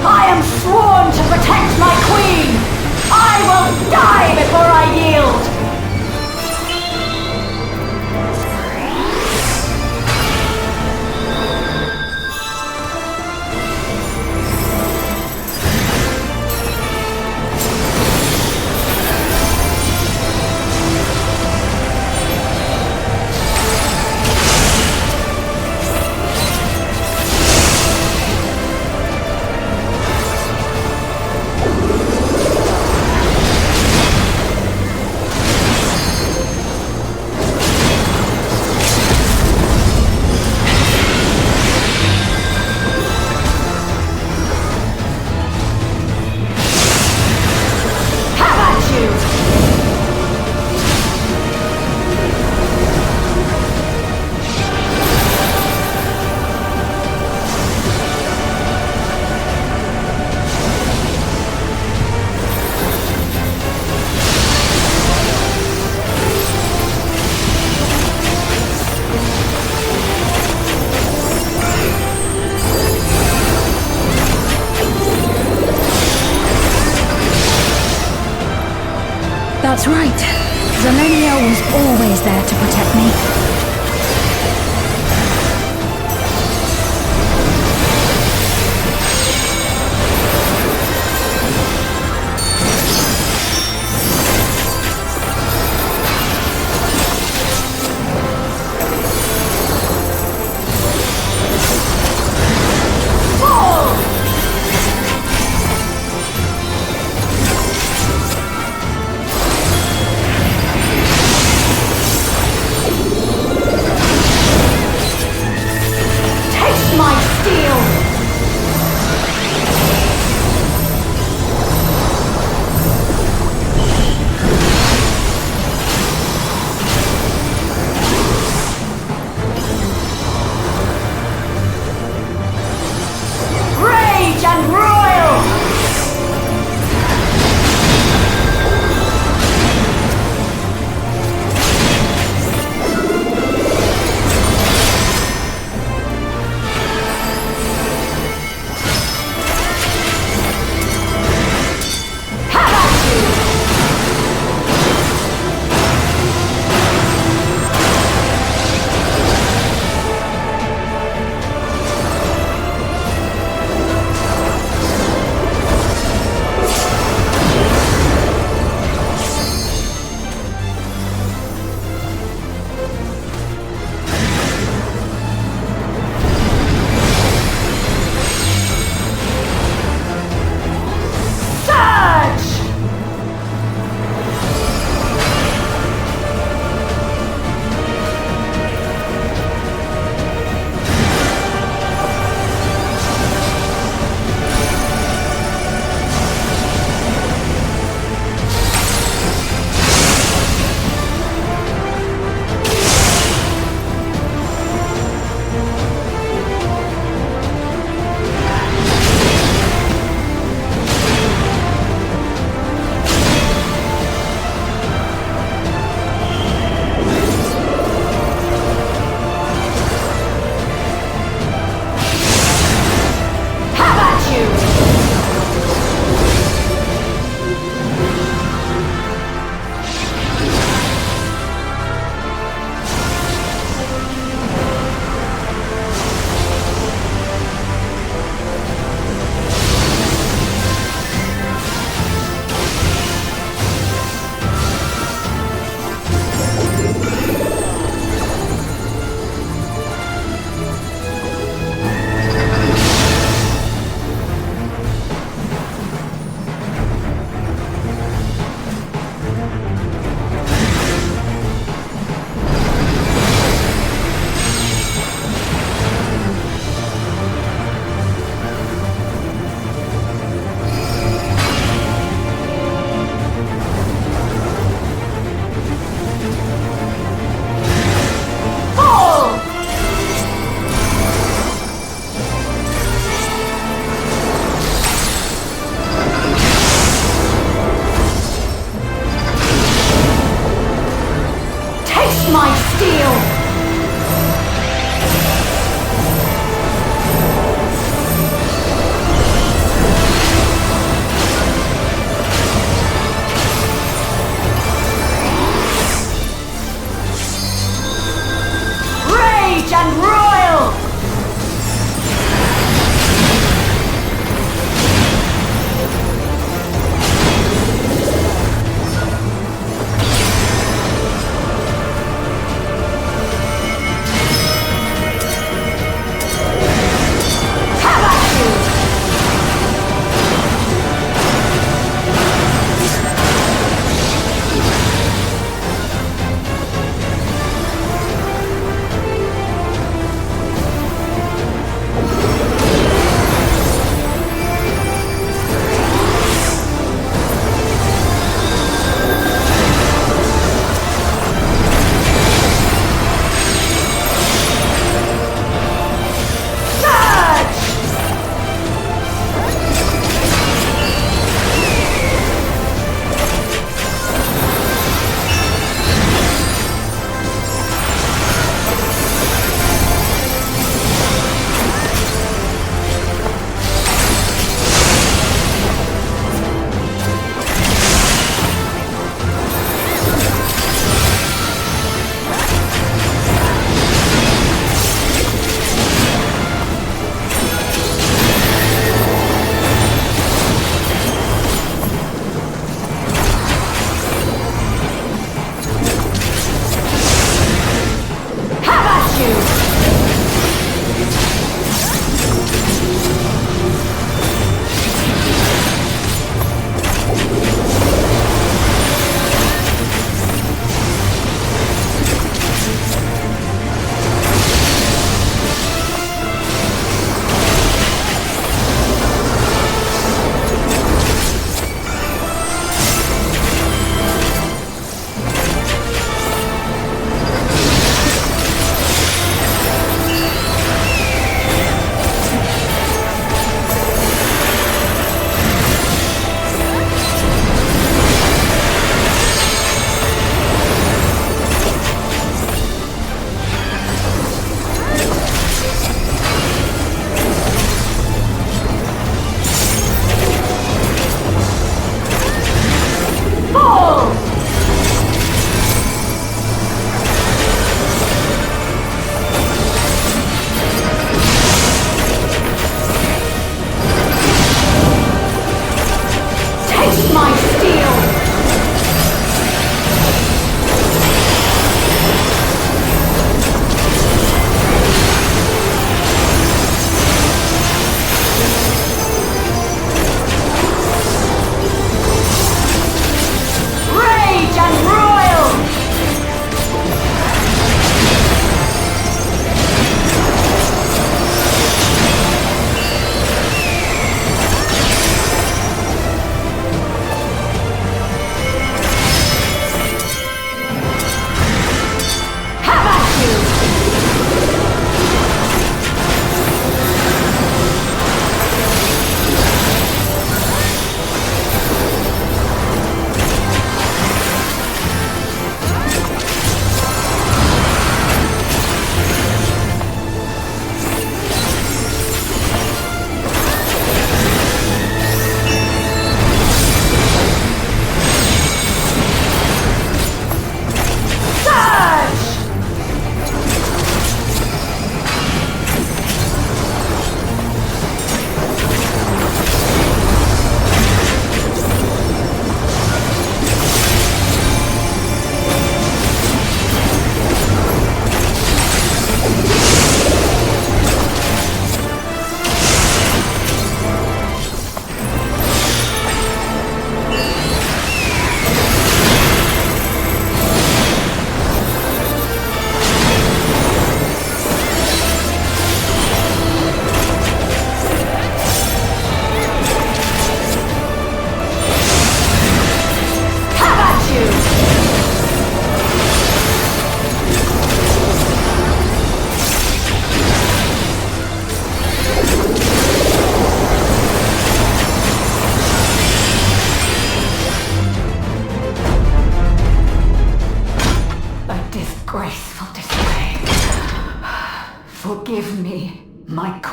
I am sworn to protect my queen! I will die before I yield! That's right. Zelenia was always there to protect me.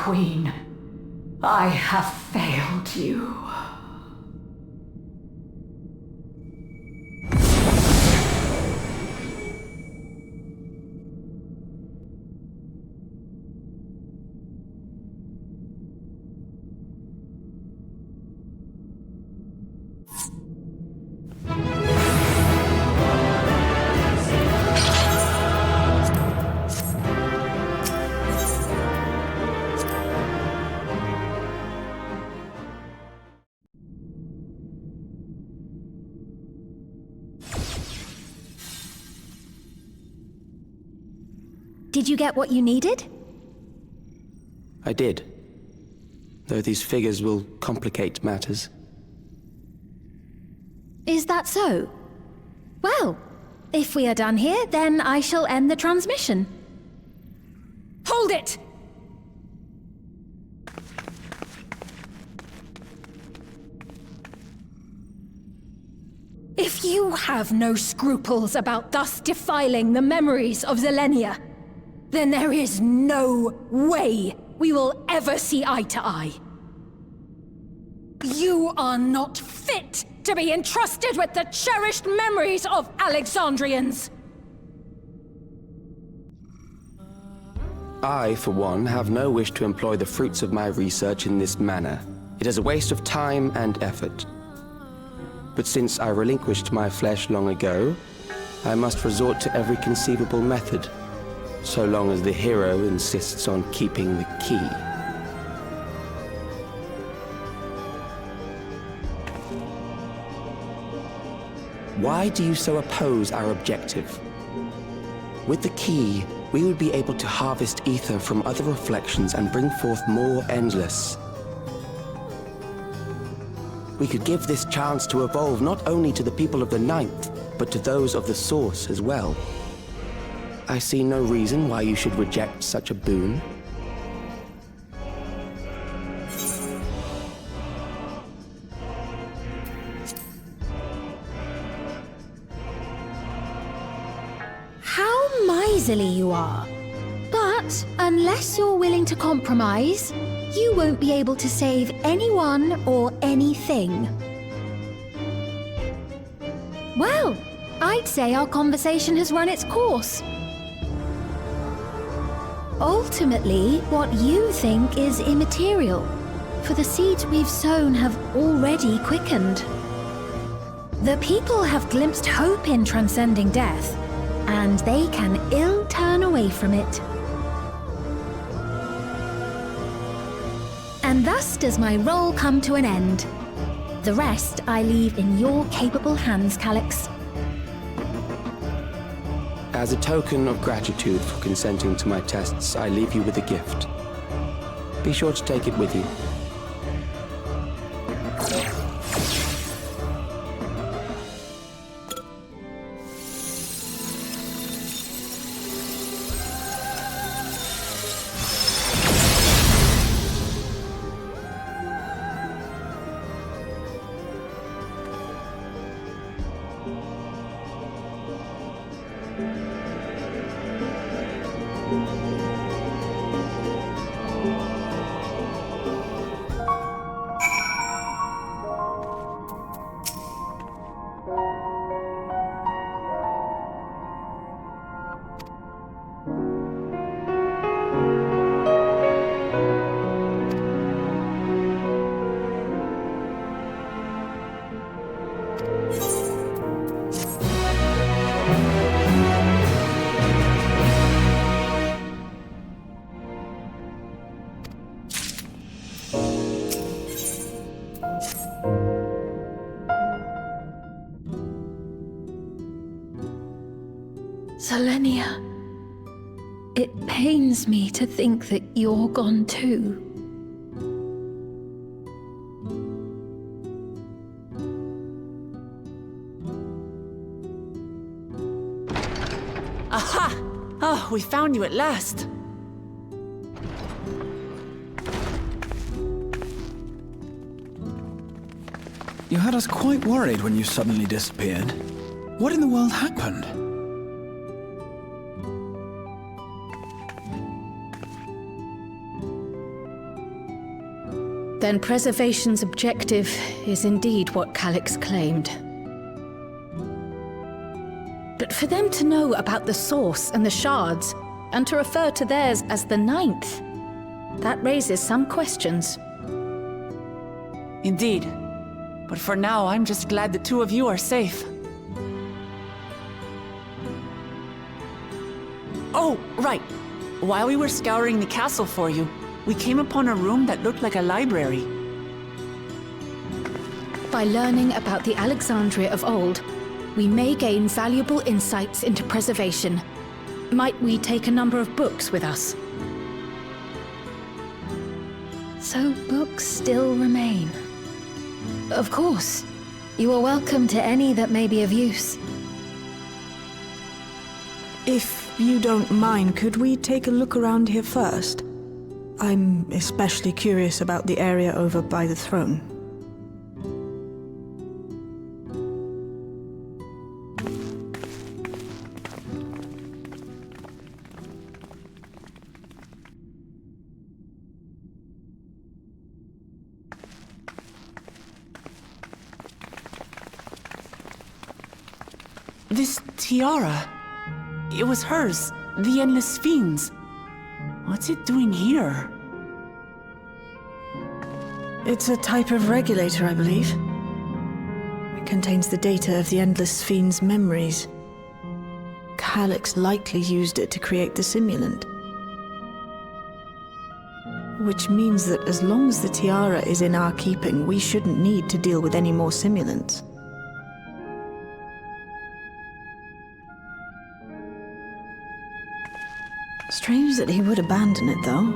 Queen. I have failed you. Did you get what you needed? I did. Though these figures will complicate matters. Is that so? Well, if we are done here, then I shall end the transmission. Hold it! If you have no scruples about thus defiling the memories of Zelenia, then there is no way we will ever see eye to eye. You are not fit to be entrusted with the cherished memories of Alexandrians. I, for one, have no wish to employ the fruits of my research in this manner. It is a waste of time and effort. But since I relinquished my flesh long ago, I must resort to every conceivable method, so long as the hero insists on keeping the key. Why do you so oppose our objective? With the key, we would be able to harvest ether from other reflections and bring forth more endless. We could give this chance to evolve not only to the people of the Ninth, but to those of the Source as well. I see no reason why you should reject such a boon. How miserly you are. But unless you're willing to compromise, you won't be able to save anyone or anything. Well, I'd say our conversation has run its course. Ultimately, what you think is immaterial, for the seeds we've sown have already quickened. The people have glimpsed hope in transcending death, and they can ill turn away from it. And thus does my role come to an end. The rest I leave in your capable hands, Calyx. As a token of gratitude for consenting to my tests, I leave you with a gift. Be sure to take it with you. Zelenia, it pains me to think that you're gone too. Aha! Oh, we found you at last. You had us quite worried when you suddenly disappeared. What in the world happened? Then preservation's objective is indeed what Calix claimed. But for them to know about the source and the shards, and to refer to theirs as the ninth, that raises some questions. Indeed. But for now, I'm just glad the two of you are safe. Oh, right. While we were scouring the castle for you, we came upon a room that looked like a library. By learning about the Alexandria of old, we may gain valuable insights into preservation. Might we take a number of books with us? So books still remain. Of course. You are welcome to any that may be of use. If you don't mind, could we take a look around here first? I'm especially curious about the area over by the throne. This tiara... It was hers, the Endless Fiend's. What's it doing here? It's a type of regulator, I believe. It contains the data of the Endless Fiend's memories. Calix likely used it to create the simulant. Which means that as long as the tiara is in our keeping, we shouldn't need to deal with any more simulants. Strange that he would abandon it, though.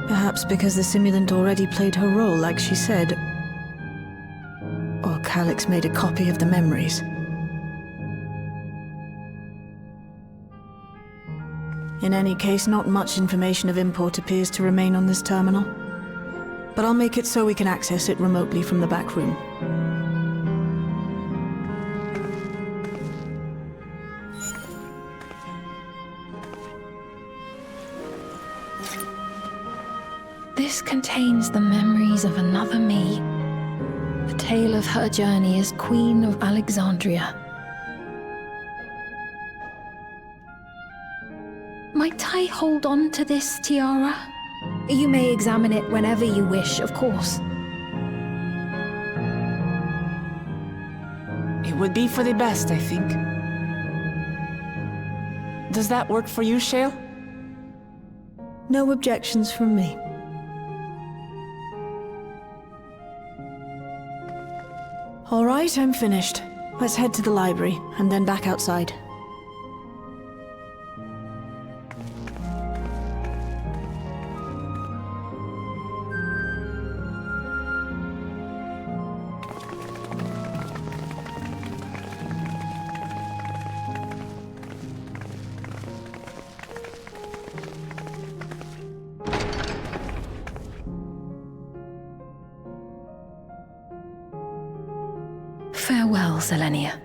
Perhaps because the simulant already played her role, like she said. Or Calix made a copy of the memories. In any case, not much information of import appears to remain on this terminal. But I'll make it so we can access it remotely from the back room. This contains the memories of another me. The tale of her journey as Queen of Alexandria. Might I hold on to this tiara? You may examine it whenever you wish, of course. It would be for the best, I think. Does that work for you, Shale? No objections from me. All right, I'm finished. Let's head to the library, and then back outside. Farewell, Selenia.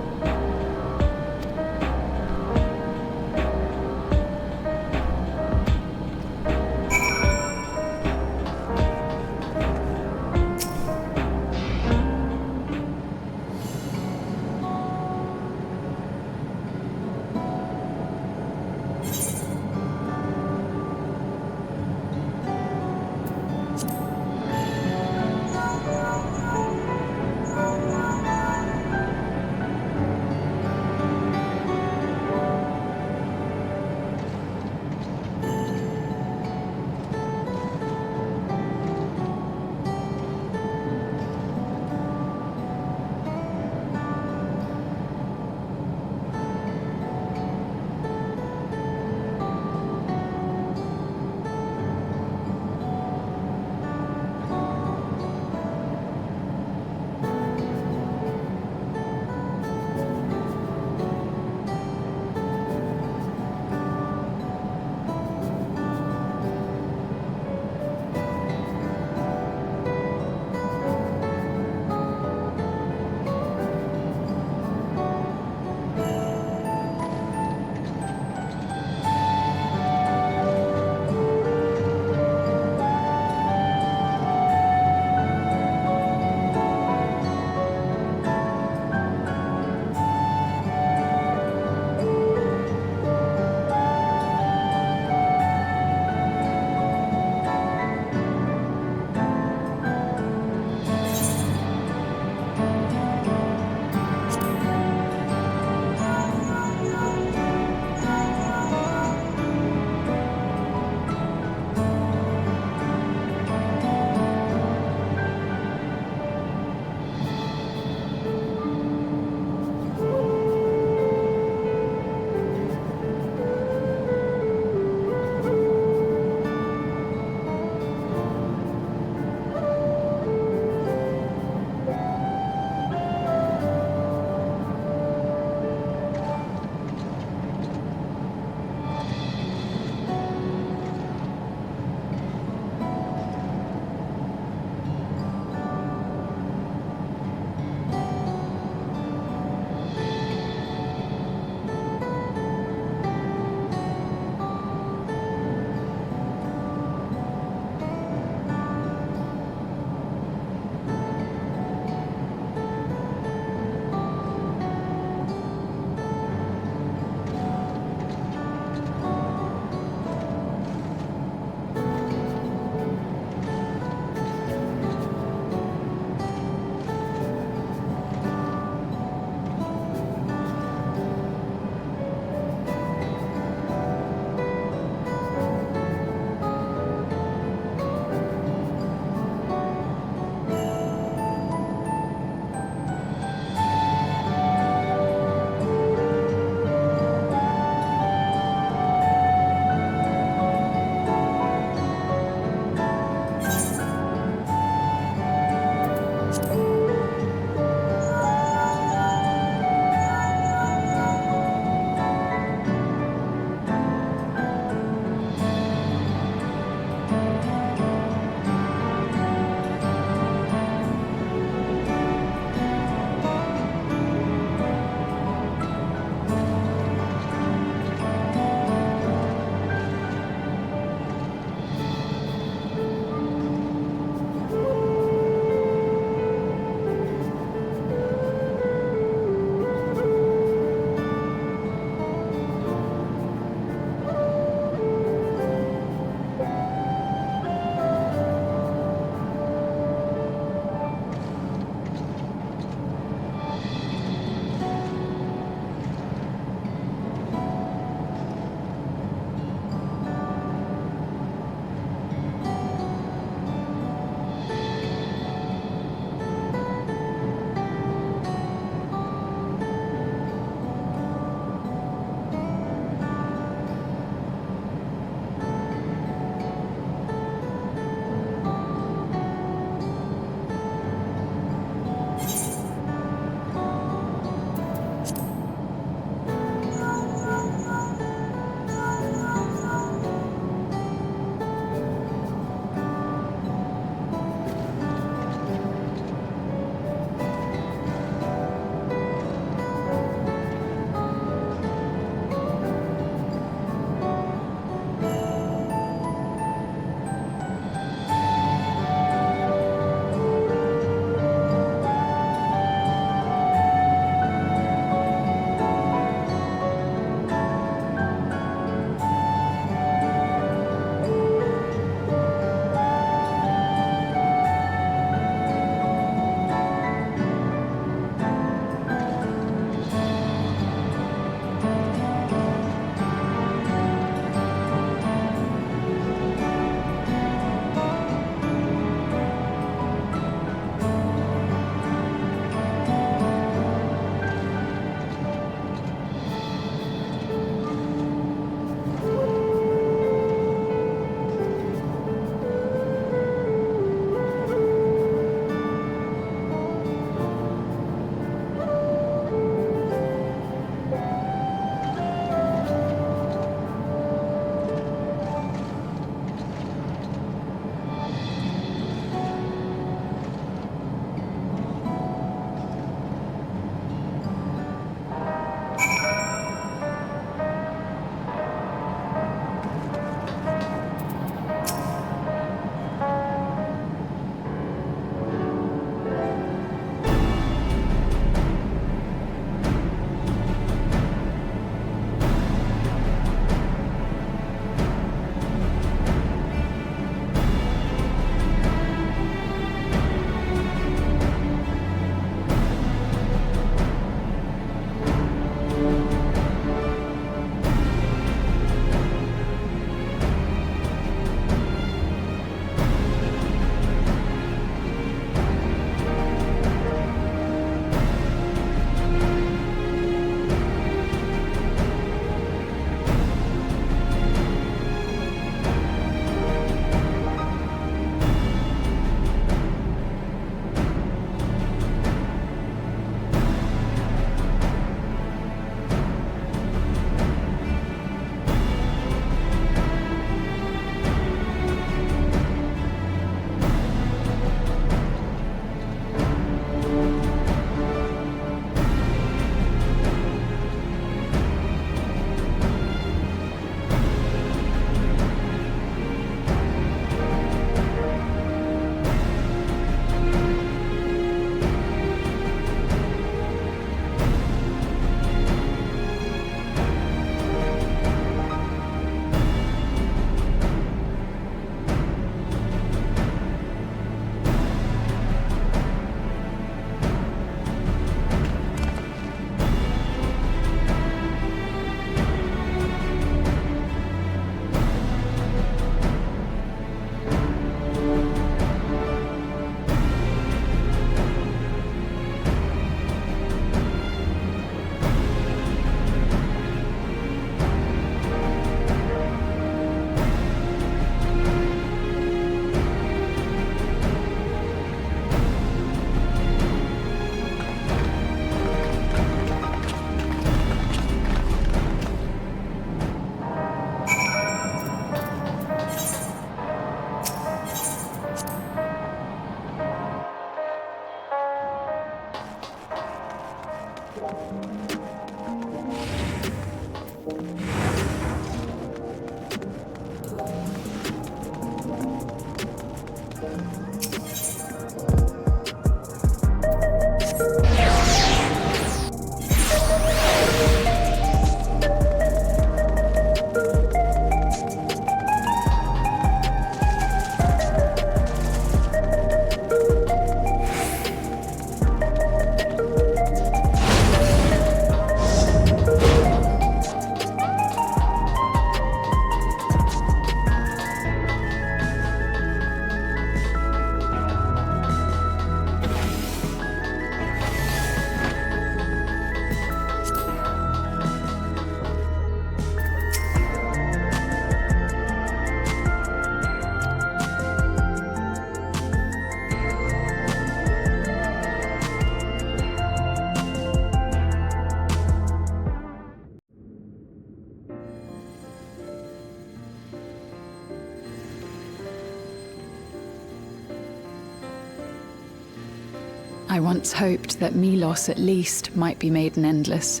I once hoped that Milos at least might be made an endless.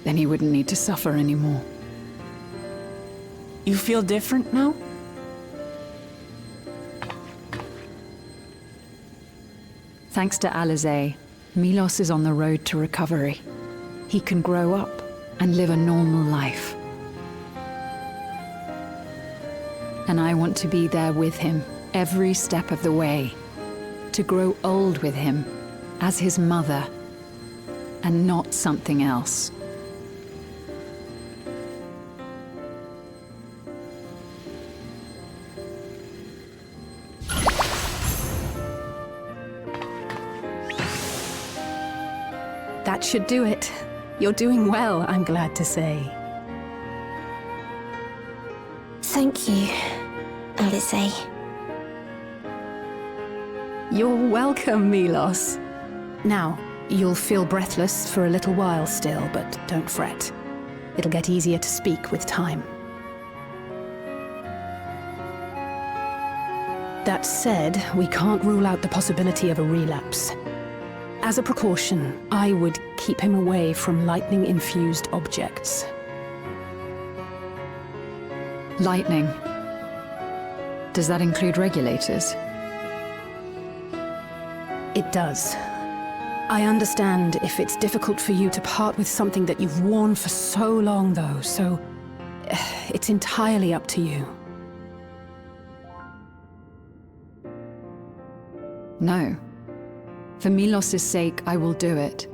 Then he wouldn't need to suffer anymore. You feel different now? Thanks to Alizé, Milos is on the road to recovery. He can grow up and live a normal life. And I want to be there with him every step of the way. To grow old with him as his mother and not something else. That should do it. You're doing well, I'm glad to say. Thank you, Alizé. You're welcome, Milos. Now, you'll feel breathless for a little while still, but don't fret. It'll get easier to speak with time. That said, we can't rule out the possibility of a relapse. As a precaution, I would keep him away from lightning-infused objects. Lightning. Does that include regulators? It does. I understand if it's difficult for you to part with something that you've worn for so long, though, so it's entirely up to you. No. For Milos's sake, I will do it.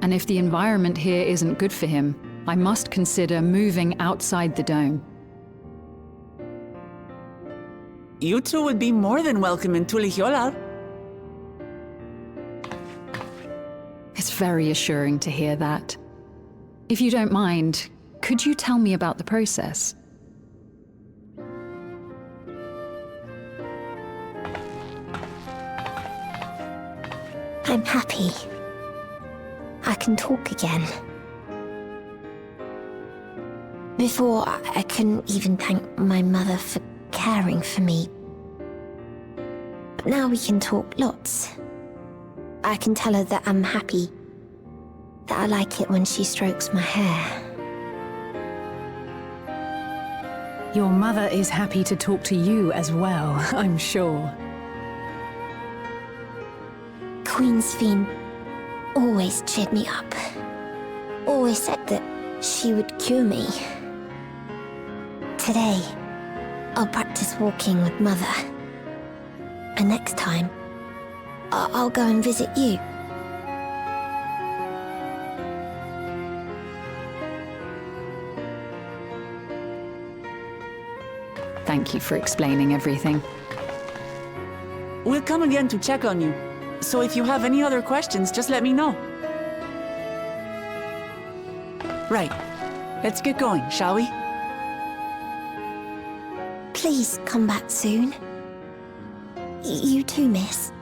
And if the environment here isn't good for him, I must consider moving outside the dome. You two would be more than welcome in Tulihiola. It's very assuring to hear that. If you don't mind, could you tell me about the process? I'm happy. I can talk again. Before, I couldn't even thank my mother for caring for me. But now we can talk lots. I can tell her that I'm happy, that I like it when she strokes my hair. Your mother is happy to talk to you as well, I'm sure. Queen Sphene always cheered me up. Always said that she would cure me. Today, I'll practice walking with Mother. And next time, I'll go and visit you. Thank you for explaining everything. We'll come again to check on you. So if you have any other questions, just let me know. Right. Let's get going, shall we? Please come back soon. You too, miss.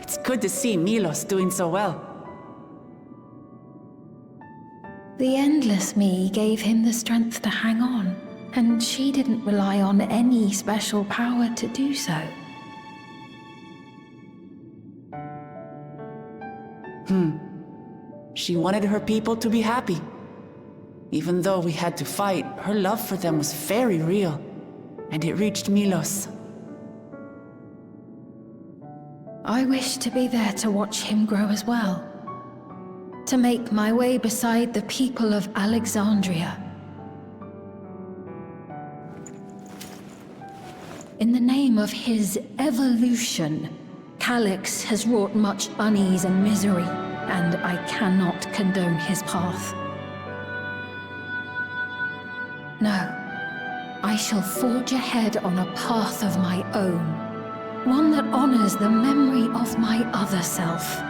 It's good to see Milos doing so well. The Endless Me gave him the strength to hang on, and she didn't rely on any special power to do so. She wanted her people to be happy. Even though we had to fight, her love for them was very real, and it reached Milos. I wish to be there to watch him grow as well. To make my way beside the people of Alexandria. In the name of his evolution, Calyx has wrought much unease and misery, and I cannot condone his path. No, I shall forge ahead on a path of my own, one that honors the memory of my other self.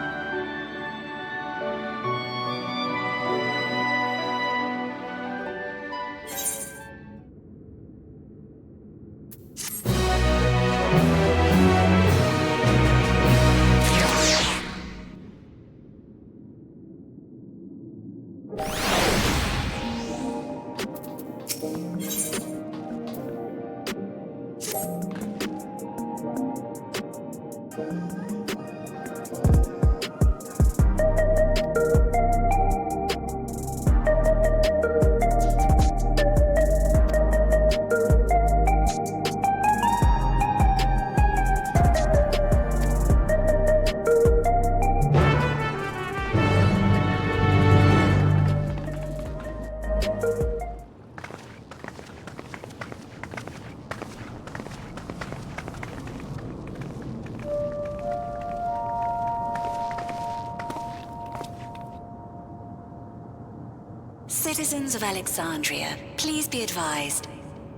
Citizens of Alexandria, please be advised.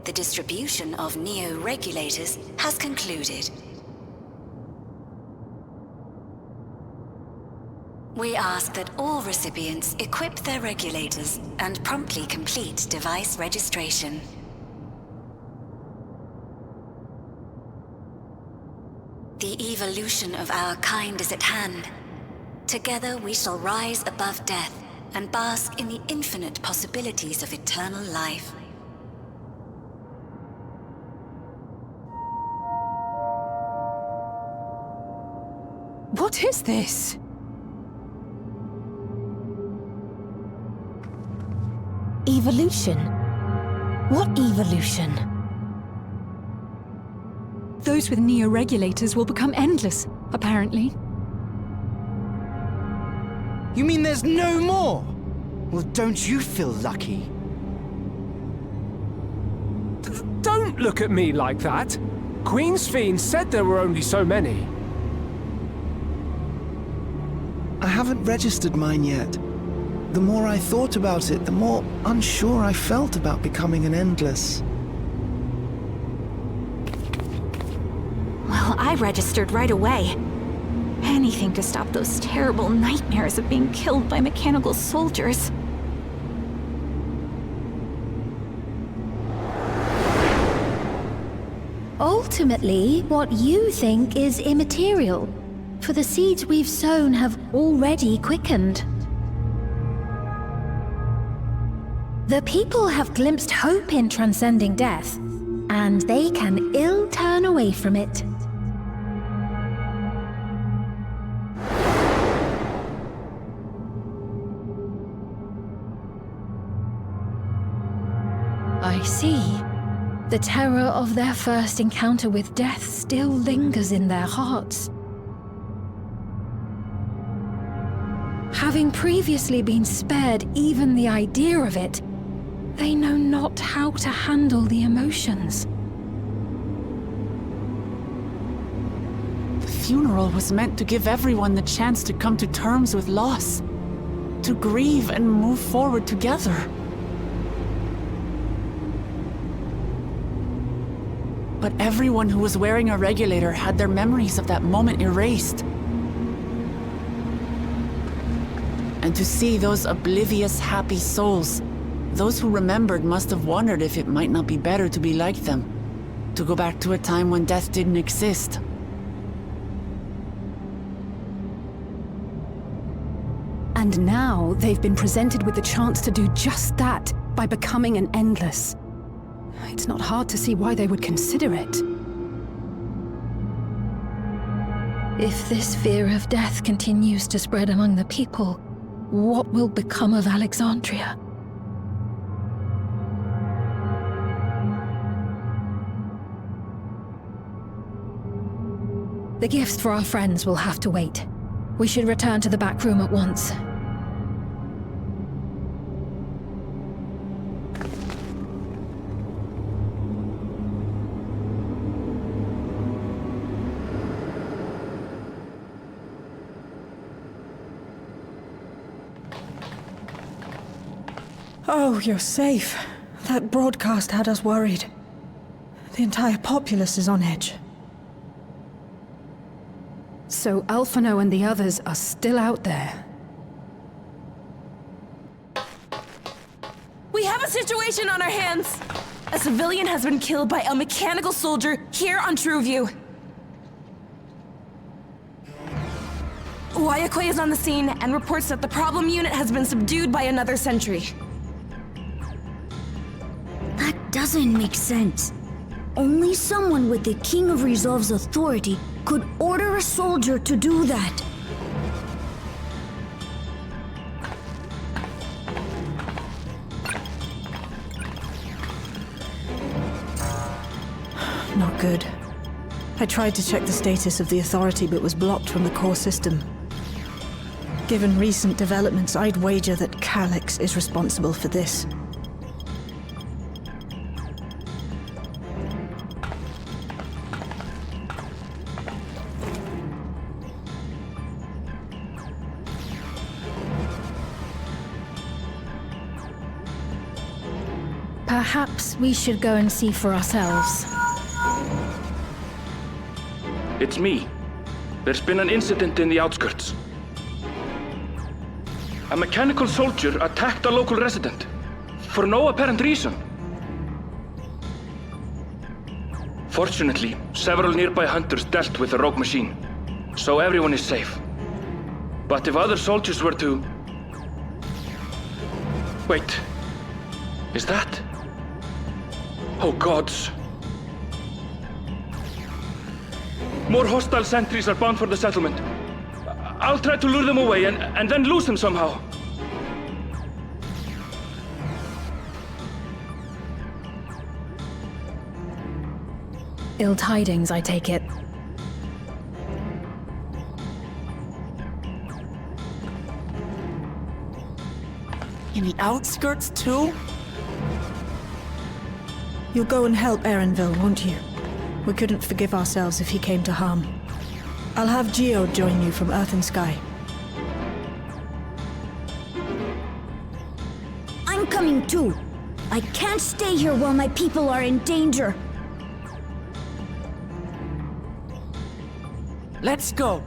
The distribution of neo-regulators has concluded. We ask that all recipients equip their regulators and promptly complete device registration. The evolution of our kind is at hand. Together we shall rise above death and bask in the infinite possibilities of eternal life. What is this? Evolution? What evolution? Those with neo-regulators will become endless, apparently. You mean there's no more? Well, don't you feel lucky? Don't look at me like that. Queen's Fiend said there were only so many. I haven't registered mine yet. The more I thought about it, the more unsure I felt about becoming an Endless. Well, I registered right away. Anything to stop those terrible nightmares of being killed by mechanical soldiers. Ultimately, what you think is immaterial, for the seeds we've sown have already quickened. The people have glimpsed hope in transcending death, and they can ill turn away from it. I see. The terror of their first encounter with death still lingers in their hearts. Having previously been spared even the idea of it, they know not how to handle the emotions. The funeral was meant to give everyone the chance to come to terms with loss, to grieve and move forward together. But everyone who was wearing a regulator had their memories of that moment erased. And to see those oblivious, happy souls, those who remembered must have wondered if it might not be better to be like them, to go back to a time when death didn't exist. And now they've been presented with the chance to do just that by becoming an Endless. It's not hard to see why they would consider it. If this fear of death continues to spread among the people, what will become of Alexandria? The gifts for our friends will have to wait. We should return to the back room at once. Oh, you're safe. That broadcast had us worried. The entire populace is on edge. So Alphino and the others are still out there. We have a situation on our hands! A civilian has been killed by a mechanical soldier here on Trueview. Wayakwe is on the scene and reports that the problem unit has been subdued by another sentry. That doesn't make sense. Only someone with the King of Resolve's authority could order a soldier to do that. Not good. I tried to check the status of the authority but was blocked from the core system. Given recent developments, I'd wager that Calyx is responsible for this. Perhaps we should go and see for ourselves. It's me. There's been an incident in the outskirts. A mechanical soldier attacked a local resident, for no apparent reason. Fortunately, several nearby hunters dealt with the rogue machine, so everyone is safe. But if other soldiers were to... Wait. Is that... Oh gods. More hostile sentries are bound for the settlement. I'll try to lure them away and then lose them somehow. Ill tidings, I take it. In the outskirts too? You'll go and help Erenville, won't you? We couldn't forgive ourselves if he came to harm. I'll have Geo join you from Earth and Sky. I'm coming too. I can't stay here while my people are in danger. Let's go.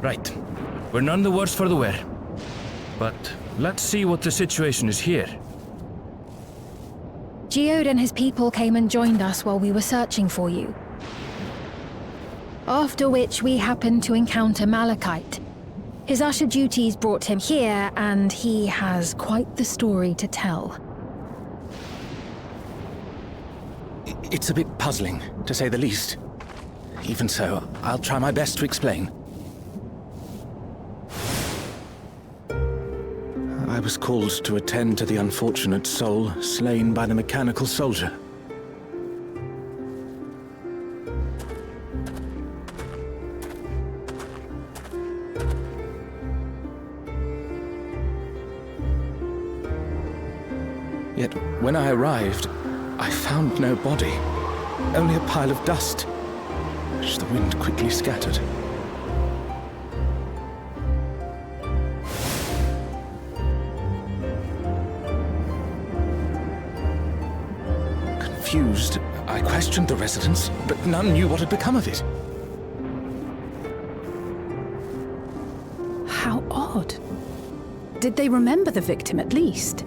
Right. We're none the worse for the wear. But let's see what the situation is here. Geode and his people came and joined us while we were searching for you. After which we happened to encounter Malachite. His usher duties brought him here, and he has quite the story to tell. It's a bit puzzling, to say the least. Even so, I'll try my best to explain. I was called to attend to the unfortunate soul slain by the mechanical soldier. Yet, when I arrived, I found no body, only a pile of dust, which the wind quickly scattered. Confused, I questioned the residents, but none knew what had become of it. How odd. Did they remember the victim at least?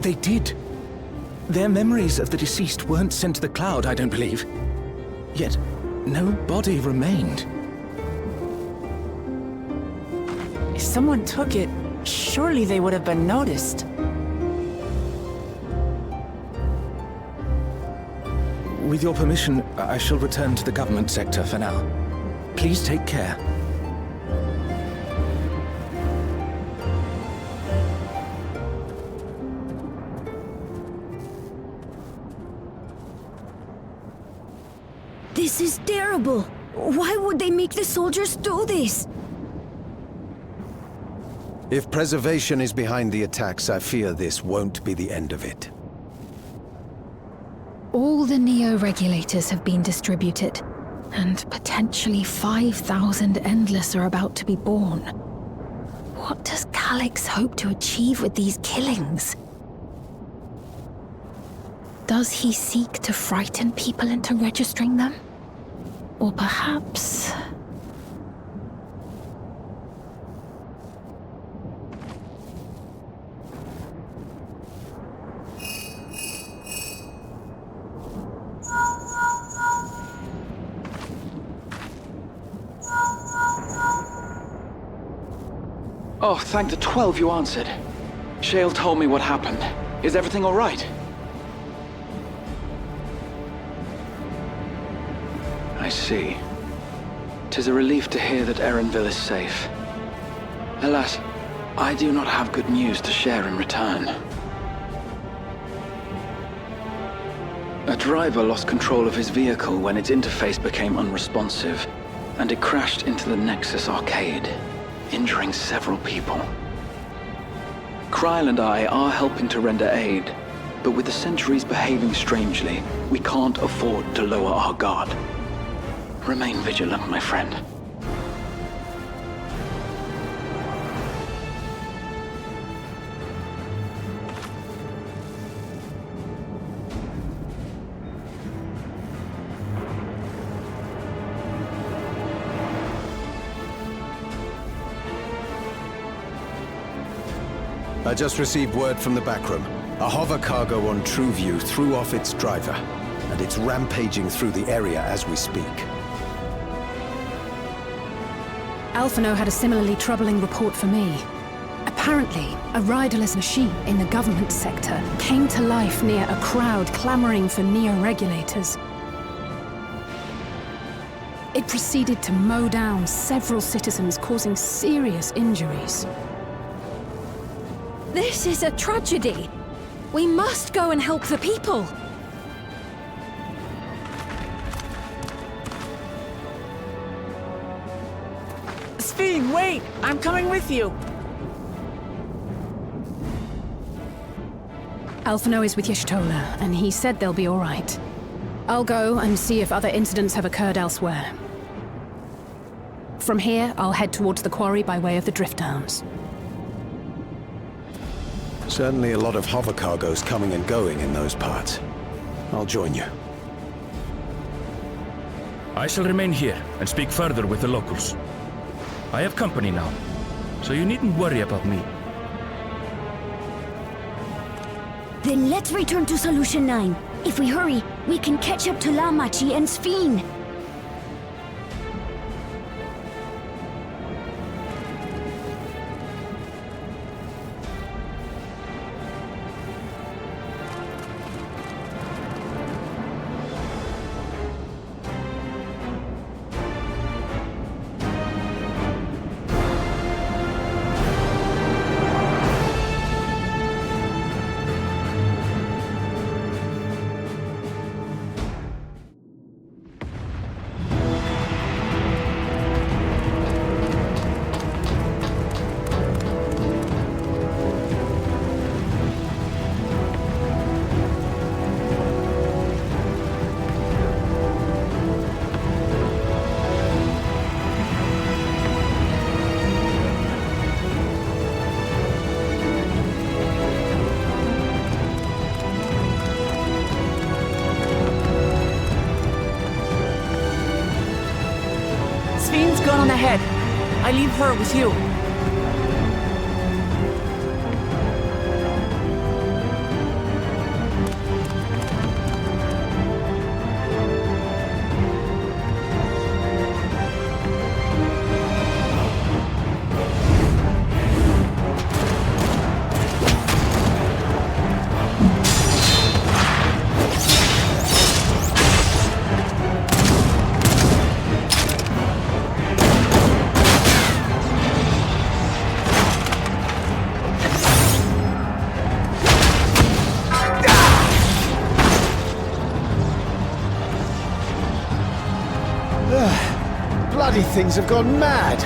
They did. Their memories of the deceased weren't sent to the cloud, I don't believe. Yet, no body remained. If someone took it, surely they would have been noticed. With your permission, I shall return to the government sector for now. Please take care. This is terrible. Why would they make the soldiers do this? If preservation is behind the attacks, I fear this won't be the end of it. All the Neo-regulators have been distributed, and potentially 5,000 Endless are about to be born. What does Calyx hope to achieve with these killings? Does he seek to frighten people into registering them? Or perhaps... Oh, thank the 12 you answered. Shale told me what happened. Is everything all right? I see. 'Tis a relief to hear that Erenville is safe. Alas, I do not have good news to share in return. A driver lost control of his vehicle when its interface became unresponsive, and it crashed into the Nexus arcade, injuring several people. Kryl and I are helping to render aid, but with the Sentries behaving strangely, we can't afford to lower our guard. Remain vigilant, my friend. I just received word from the backroom. A hover cargo on TrueView threw off its driver, and it's rampaging through the area as we speak. Alphino had a similarly troubling report for me. Apparently, a riderless machine in the government sector came to life near a crowd clamoring for Neo-regulators. It proceeded to mow down several citizens, causing serious injuries. This is a tragedy. We must go and help the people. Sphene, wait! I'm coming with you! Alphino is with Y'shtola, and he said they'll be all right. I'll go and see if other incidents have occurred elsewhere. From here, I'll head towards the quarry by way of the Drift Downs. Certainly a lot of hover cargoes coming and going in those parts. I'll join you. I shall remain here and speak further with the locals. I have company now, so you needn't worry about me. Then let's return to Solution 9. If we hurry, we can catch up to Lamachi and Sphene. Sphene's gone on ahead. I leave her with you. Bloody things have gone mad!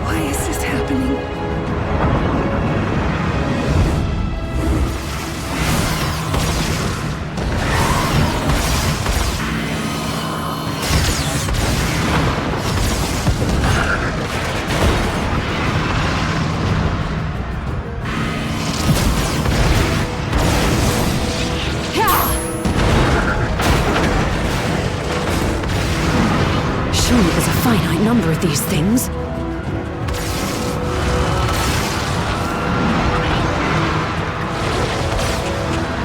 Why is this happening? Surely there's a finite number of these things.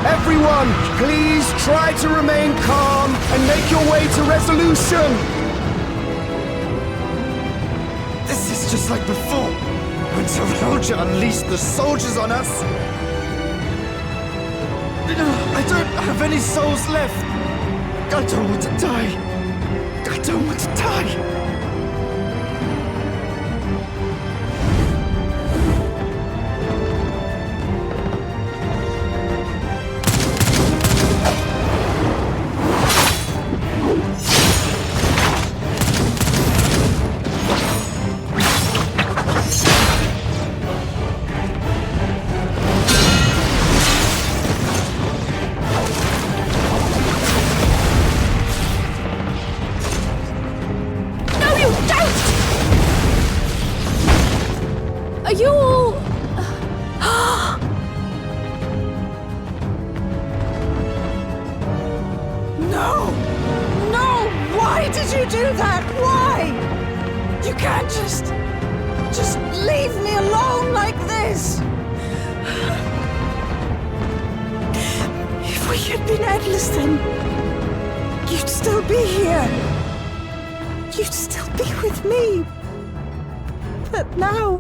Everyone, please try to remain calm and make your way to resolution! This is just like before, when Saroja unleashed the soldiers on us. I don't have any souls left. I don't want to die. I don't want to die. Are you all... No! No! Why did you do that? Why? You can't just leave me alone like this! If we had been endless then, you'd still be here. You'd still be with me. But now...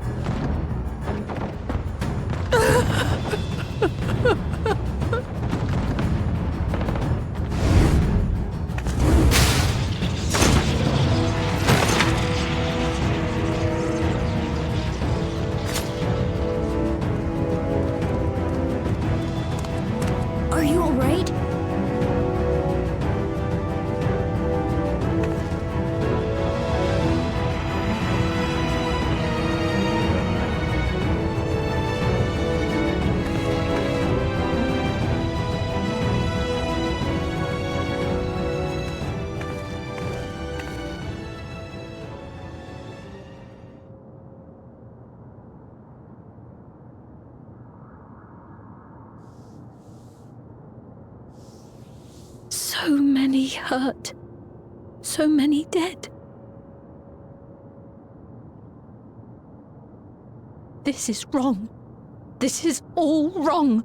Are you all right? So many hurt. So many dead. This is wrong. This is all wrong.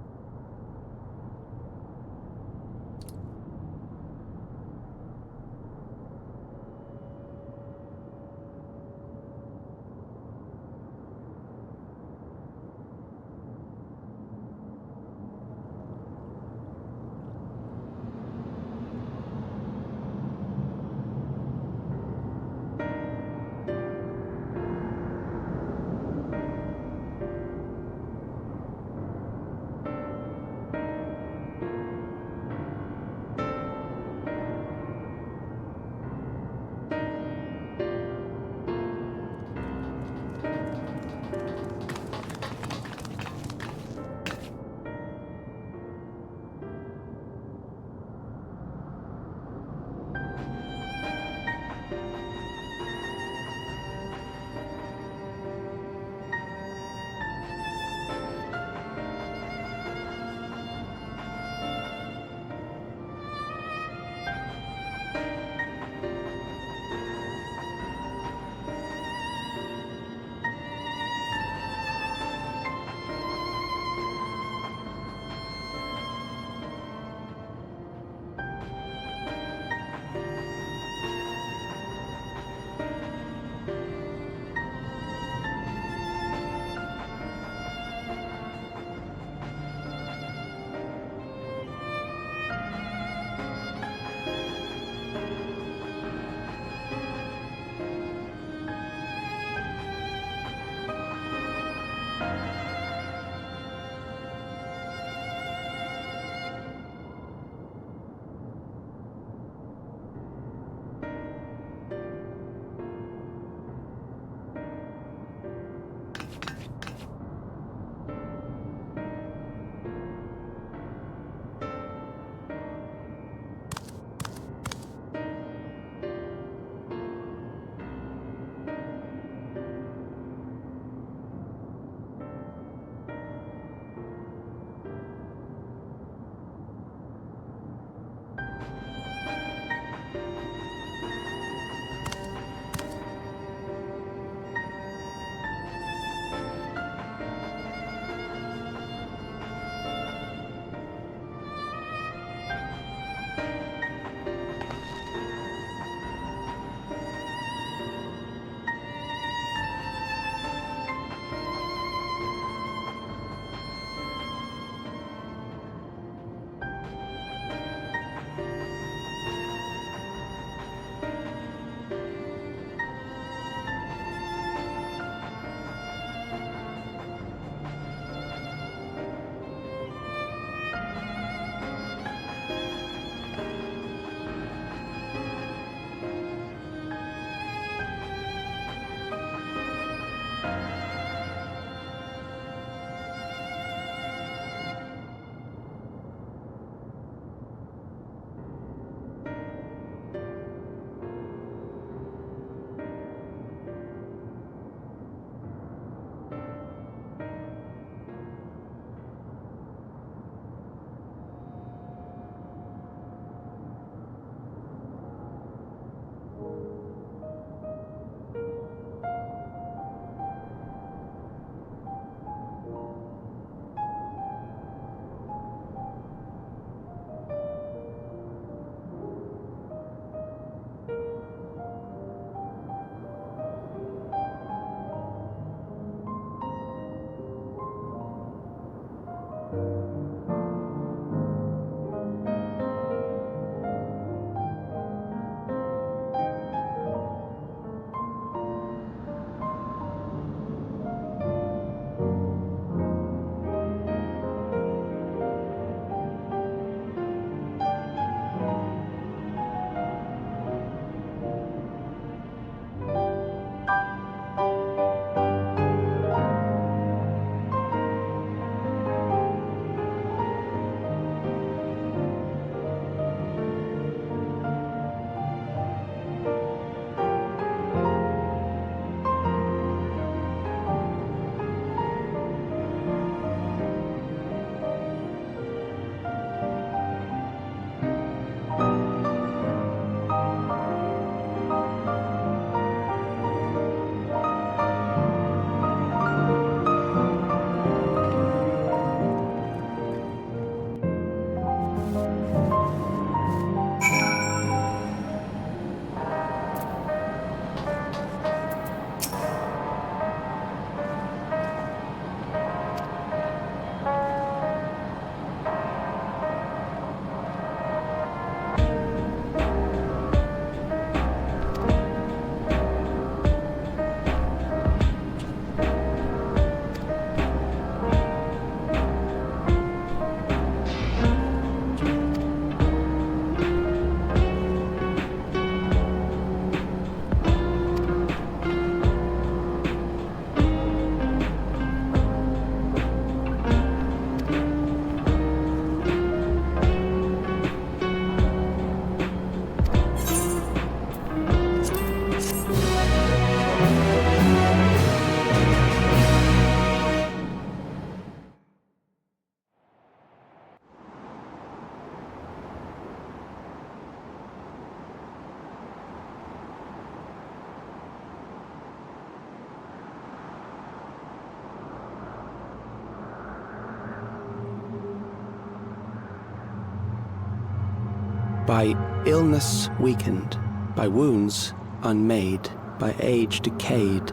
By illness weakened, by wounds unmade, by age decayed.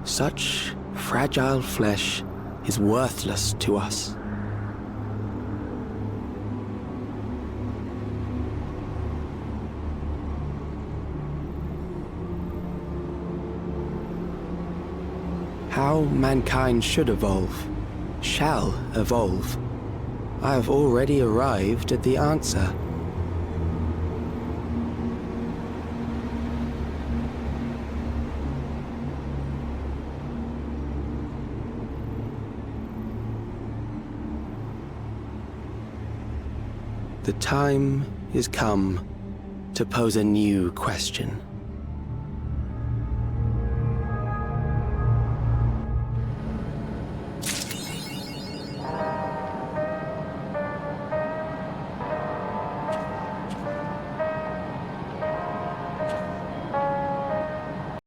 Such fragile flesh is worthless to us. How mankind should evolve, shall evolve. I have already arrived at the answer. The time is come to pose a new question.